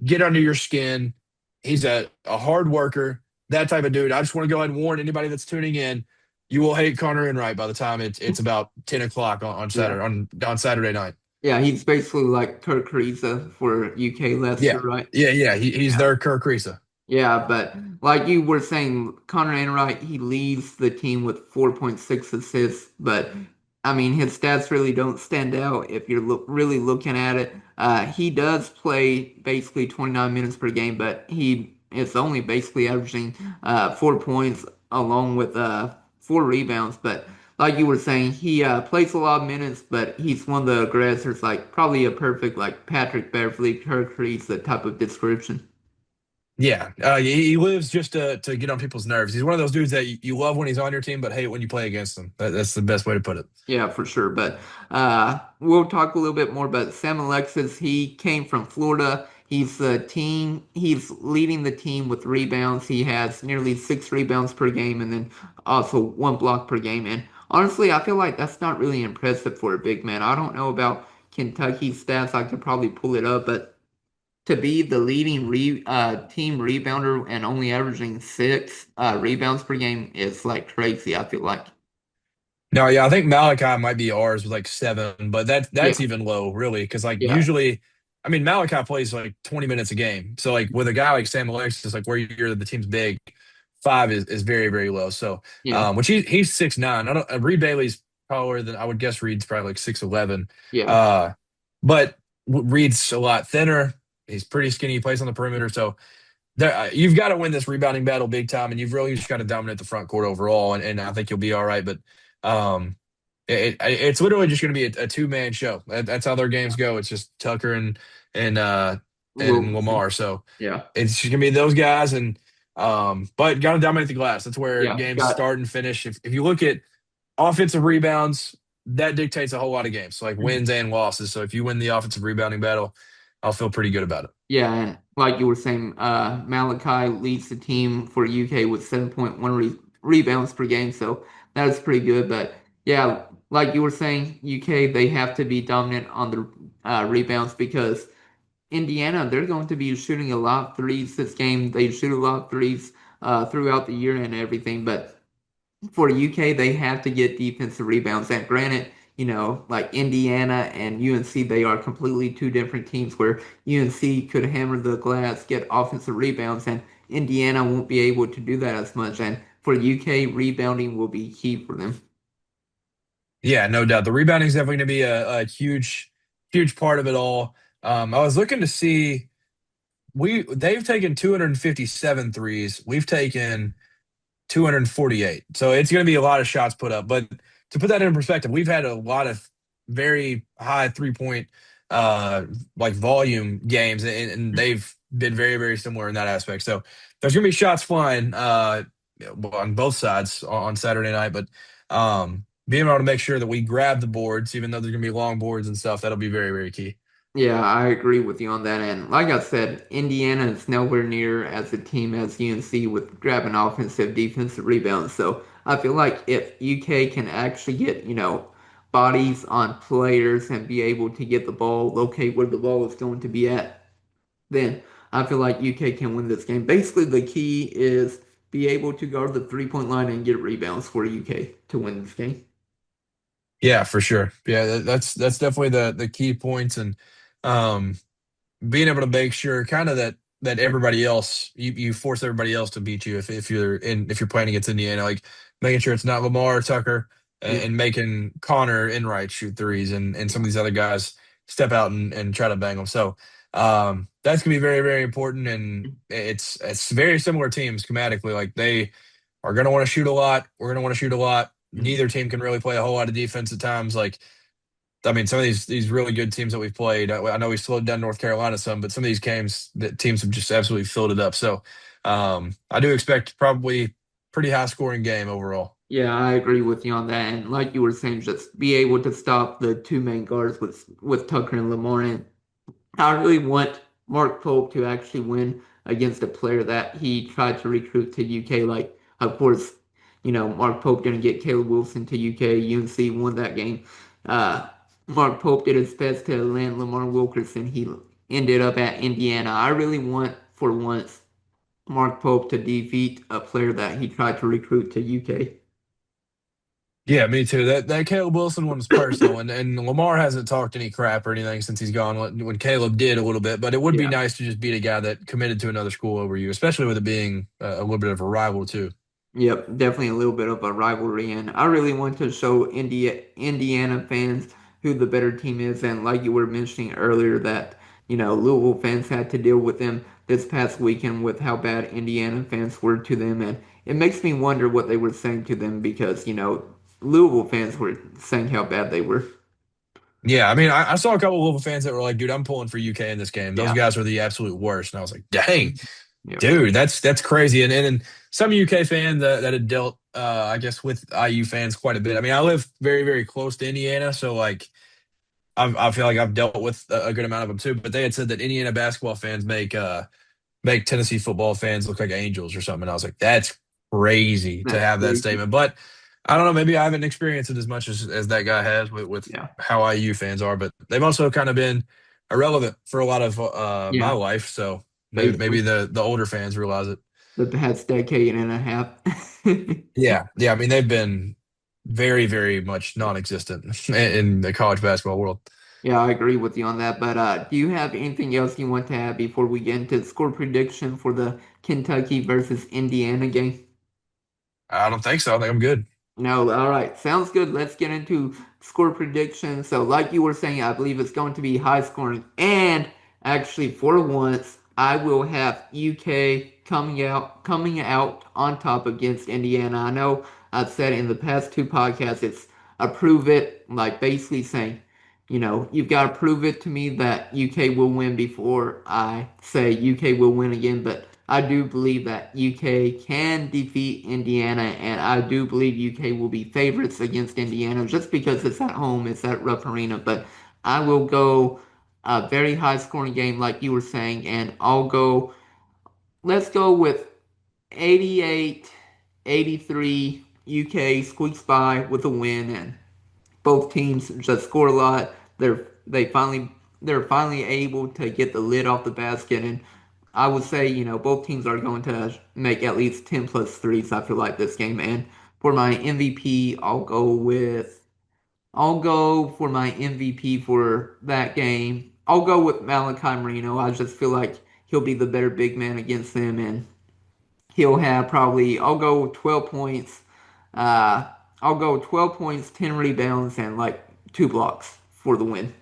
get under your skin. He's a hard worker, that type of dude. I just want to go ahead and warn anybody that's tuning in. You will hate Connor Enright by the time it's about 10 o'clock on Yeah. Saturday on Saturday night. Yeah, he's basically like Kirk Ariza for UK Leicester, Yeah, right? yeah. He's Yeah. their Kirk Risa. Yeah, but like you were saying, Connor Enright, he leads the team with 4.6 assists, but I mean, his stats really don't stand out if you're really looking at it. He does play basically 29 minutes per game, but he is only basically averaging 4 points along with 4 rebounds. But like you were saying, he plays a lot of minutes, but he's one of the aggressors, like probably a perfect like Patrick Beverly, Kirk Reese, the type of description. Yeah, he lives just to get on people's nerves. He's one of those dudes that you love when he's on your team, but hate when you play against him. That's the best way to put it. Yeah, for sure. But we'll talk a little bit more about Sam Alexis. He came from Florida. He's leading the team with rebounds. He has nearly 6 rebounds per game and then also 1 block per game. And honestly, I feel like that's not really impressive for a big man. I don't know about Kentucky's stats. I could probably pull it up, but to be the leading team rebounder and only averaging 6 rebounds per game is like crazy, I feel like. No, yeah, I think Malachi might be ours with like 7, but that's Yeah, even low, really, because like yeah, usually, I mean, Malachi plays like 20 minutes a game. So like with a guy like Sam Alexis, like where you're the team's big, 5 is very, very low. So yeah, which he's 6'9". I don't Reed Bailey's taller than I would guess Reed's probably like 6'11". yeah. Uh but Reed's a lot thinner. He's pretty skinny, he plays on the perimeter. So you've got to win this rebounding battle big time, and you've really just got to dominate the front court overall, and I think you'll be all right. But um, it's literally just going to be a two-man show. That's how their games go. It's just Tucker and uh and Wilson. Lamar. So Yeah, it's just going to be those guys, and but got to dominate the glass. That's where yeah. games Got. start and finish. If you look at offensive rebounds, that dictates a whole lot of games, so like wins and losses. So if you win the offensive rebounding battle, I'll feel pretty good about it. Yeah, and like you were saying, Malachi leads the team for UK with 7.1 rebounds per game, so that is pretty good. But yeah, like you were saying, UK they have to be dominant on the rebounds because Indiana they're going to be shooting a lot of threes this game. They shoot a lot of threes throughout the year and everything, but for UK, they have to get defensive rebounds. And granted, like Indiana and UNC, they are completely two different teams where UNC could hammer the glass, get offensive rebounds, and Indiana won't be able to do that as much. And for UK, rebounding will be key for them. Yeah, no doubt. The rebounding is definitely going to be a huge, huge part of it all. I was looking to see they've taken 257 threes. We've taken 248. So it's going to be a lot of shots put up. But to put that in perspective, we've had a lot of very high 3-point uh like volume games, and they've been very, very similar in that aspect. So there's going to be shots flying on both sides on Saturday night, but being able to make sure that we grab the boards, even though there's going to be long boards and stuff, that'll be very, very key. Yeah, I agree with you on that. And like I said, Indiana is nowhere near as a team as UNC with grabbing offensive, defensive rebounds. So I feel like if UK can actually get, bodies on players and be able to get the ball, locate where the ball is going to be at, then I feel like UK can win this game. Basically, the key is be able to guard the 3-point line and get rebounds for UK to win this game. Yeah, for sure. Yeah, that's definitely the key points, and um being able to make sure kind of that everybody else you force everybody else to beat you if you're playing against Indiana, like making sure it's not Lamar Tucker Yeah. and making Connor Enright shoot threes and some of these other guys step out and try to bang them. So that's gonna be very, very important, and it's very similar teams schematically. Like they are gonna want to shoot a lot. We're gonna want to shoot a lot. Neither team can really play a whole lot of defense at times. Like I mean, some of these really good teams that we've played. I know we slowed down North Carolina some, but some of these games that teams have just absolutely filled it up. So I do expect probably pretty high scoring game overall. Yeah, I agree with you on that. And like you were saying, just be able to stop the two main guards with Tucker and Lamar. And I really want Mark Pope to actually win against a player that he tried to recruit to UK. Like, of course, Mark Pope didn't get Caleb Wilson to UK. UNC won that game. Uh, Mark Pope did his best to land Lamar Wilkerson. He ended up at Indiana. I really want, for once, Mark Pope to defeat a player that he tried to recruit to UK. Yeah, me too. That Caleb Wilson one was personal, and Lamar hasn't talked any crap or anything since he's gone. When Caleb did a little bit, but it would be Yeah. nice to just beat a guy that committed to another school over you, especially with it being a little bit of a rival too. Yep, definitely a little bit of a rivalry, and I really want to show Indiana fans who the better team is. And like you were mentioning earlier, that Louisville fans had to deal with them this past weekend with how bad Indiana fans were to them, and it makes me wonder what they were saying to them because Louisville fans were saying how bad they were. Yeah, I mean, I saw a couple of Louisville fans that were like, "Dude, I'm pulling for UK in this game. Those Yeah, guys are the absolute worst." And I was like, "Dang." Yeah. Dude, that's crazy. And some UK fans that had dealt, I guess, with IU fans quite a bit. I mean, I live very, very close to Indiana, so like I feel like I've dealt with a good amount of them too. But they had said that Indiana basketball fans make Tennessee football fans look like angels or something. And I was like, that's crazy to That's have that crazy. statement. But I don't know, maybe I haven't experienced it as much as that guy has with Yeah. how IU fans are. But they've also kind of been irrelevant for a lot of my Yeah. life. So maybe Basically, the older fans realize it. the past decade and a half. Yeah, yeah. I mean, they've been very, very much non-existent in the college basketball world. Yeah, I agree with you on that. But do you have anything else you want to add before we get into score prediction for the Kentucky versus Indiana game? I don't think so. I think I'm good. No, all right. Sounds good. Let's get into score prediction. So, like you were saying, I believe it's going to be high scoring. And actually, for once, I will have UK coming out on top against Indiana. I know I've said in the past two podcasts, it's a prove it, like basically saying, you've got to prove it to me that UK will win before I say UK will win again. But I do believe that UK can defeat Indiana, and I do believe UK will be favorites against Indiana just because it's at home, it's at Rupp Arena. But I will go a very high scoring game, like you were saying, and let's go with 88, 83. UK squeaks by with a win, and both teams just score a lot. They're finally able to get the lid off the basket, and I would say both teams are going to make at least 10 plus threes. I feel like this game, and for my MVP, I'll go for my MVP for that game. I'll go with Malachi Marino. I just feel like he'll be the better big man against them, and he'll have probably I'll go 12 points. Uh, I'll go 12 points, 10 rebounds, and like two blocks for the win.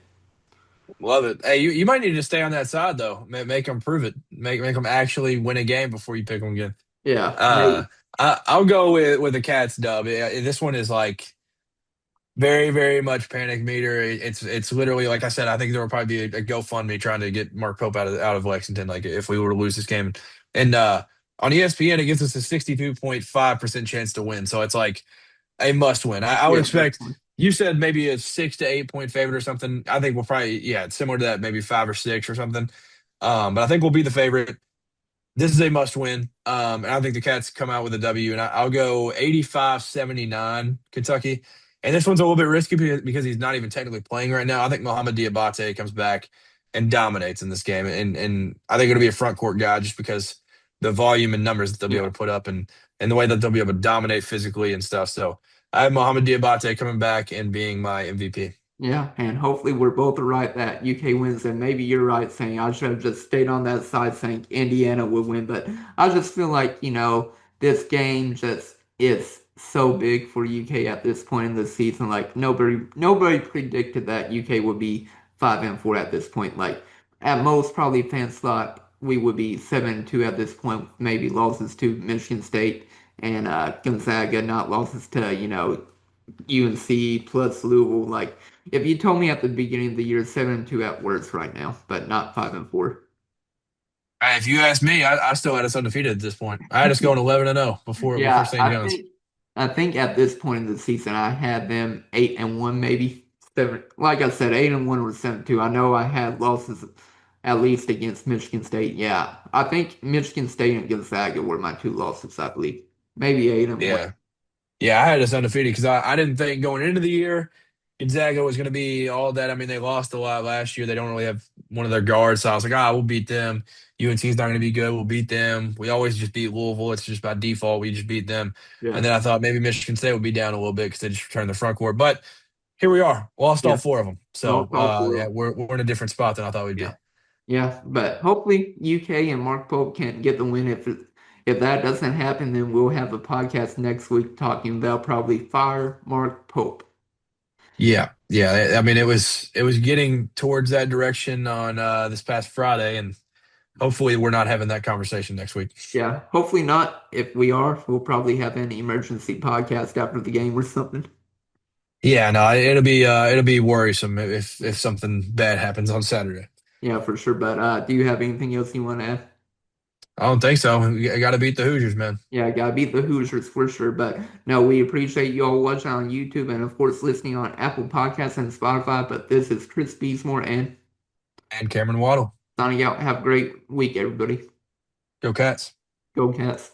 Love it. Hey, you might need to stay on that side though. Make them prove it. Make them actually win a game before you pick them again. Yeah, Uh, maybe. I'll go with the Cats dub. This one is like very, very much panic meter. It's literally like I said. I think there will probably be a GoFundMe trying to get Mark Pope out of Lexington. Like if we were to lose this game, and on ESPN it gives us a 62.5% chance to win. So it's like a must win. I would Yeah, expect. definitely. You said maybe a 6 to 8 point favorite or something. I think we'll probably it's similar to that, maybe 5 or 6 or something. But I think we'll be the favorite. This is a must win. And I think the Cats come out with a W, and I'll go 85-79 Kentucky. And this one's a little bit risky because he's not even technically playing right now. I think Mohamed Diabate comes back and dominates in this game. And I think it'll be a front court guy just because the volume and numbers that they'll be able Yeah. to put up and the way that they'll be able to dominate physically and stuff. So I have Mohamed Diabate coming back and being my MVP. Yeah, and hopefully we're both right that UK wins, and maybe you're right saying I should have just stayed on that side saying Indiana would win, but I just feel like, this game just is so big for UK at this point in the season. Like nobody predicted that UK would be 5-4 at this point. Like at most probably fans thought we would be 7-2 at this point, maybe losses to Michigan State and Gonzaga, not losses to, UNC plus Louisville. Like if you told me at the beginning of the year 7-2 at worst right now, but not 5-4. If you ask me, I still had us undefeated at this point. I had us going 11-0 before Yeah, St. I John's. think I think at this point in the season I had them 8-1, maybe seven. Like I said, 8-1 or 7-2. I know I had losses at least against Michigan State. Yeah, I think Michigan State and Gonzaga were my two losses. I believe maybe 8-1. Yeah. Yeah, I had us undefeated because I didn't think going into the year Gonzaga was going to be all that. I mean, they lost a lot last year. They don't really have one of their guards. So I was like, we'll beat them. UNC's not going to be good. We'll beat them. We always just beat Louisville. It's just by default. We just beat them. And Yeah, then I thought maybe Michigan State would be down a little bit because they just returned the front court. But here we are. Lost all yeah. four of them. Lost So all four yeah, of them. we're in a different spot than I thought we'd Yeah. be. Yeah, but hopefully UK and Mark Pope can get the win. If that doesn't happen, then we'll have a podcast next week talking about probably fire Mark Pope. Yeah, yeah. I mean, it was getting towards that direction on this past Friday, and hopefully we're not having that conversation next week. Yeah, hopefully not. If we are, we'll probably have an emergency podcast after the game or something. Yeah, no, it'll be worrisome if something bad happens on Saturday. Yeah, for sure. But do you have anything else you want to add? I don't think so. You got to beat the Hoosiers, man. Yeah, gotta beat the Hoosiers for sure. But no, we appreciate you all watching on YouTube and of course listening on Apple Podcasts and Spotify. But this is Chris Beesmore and And Cameron Waddle. signing out. Have a great week, everybody. Go Cats. Go Cats.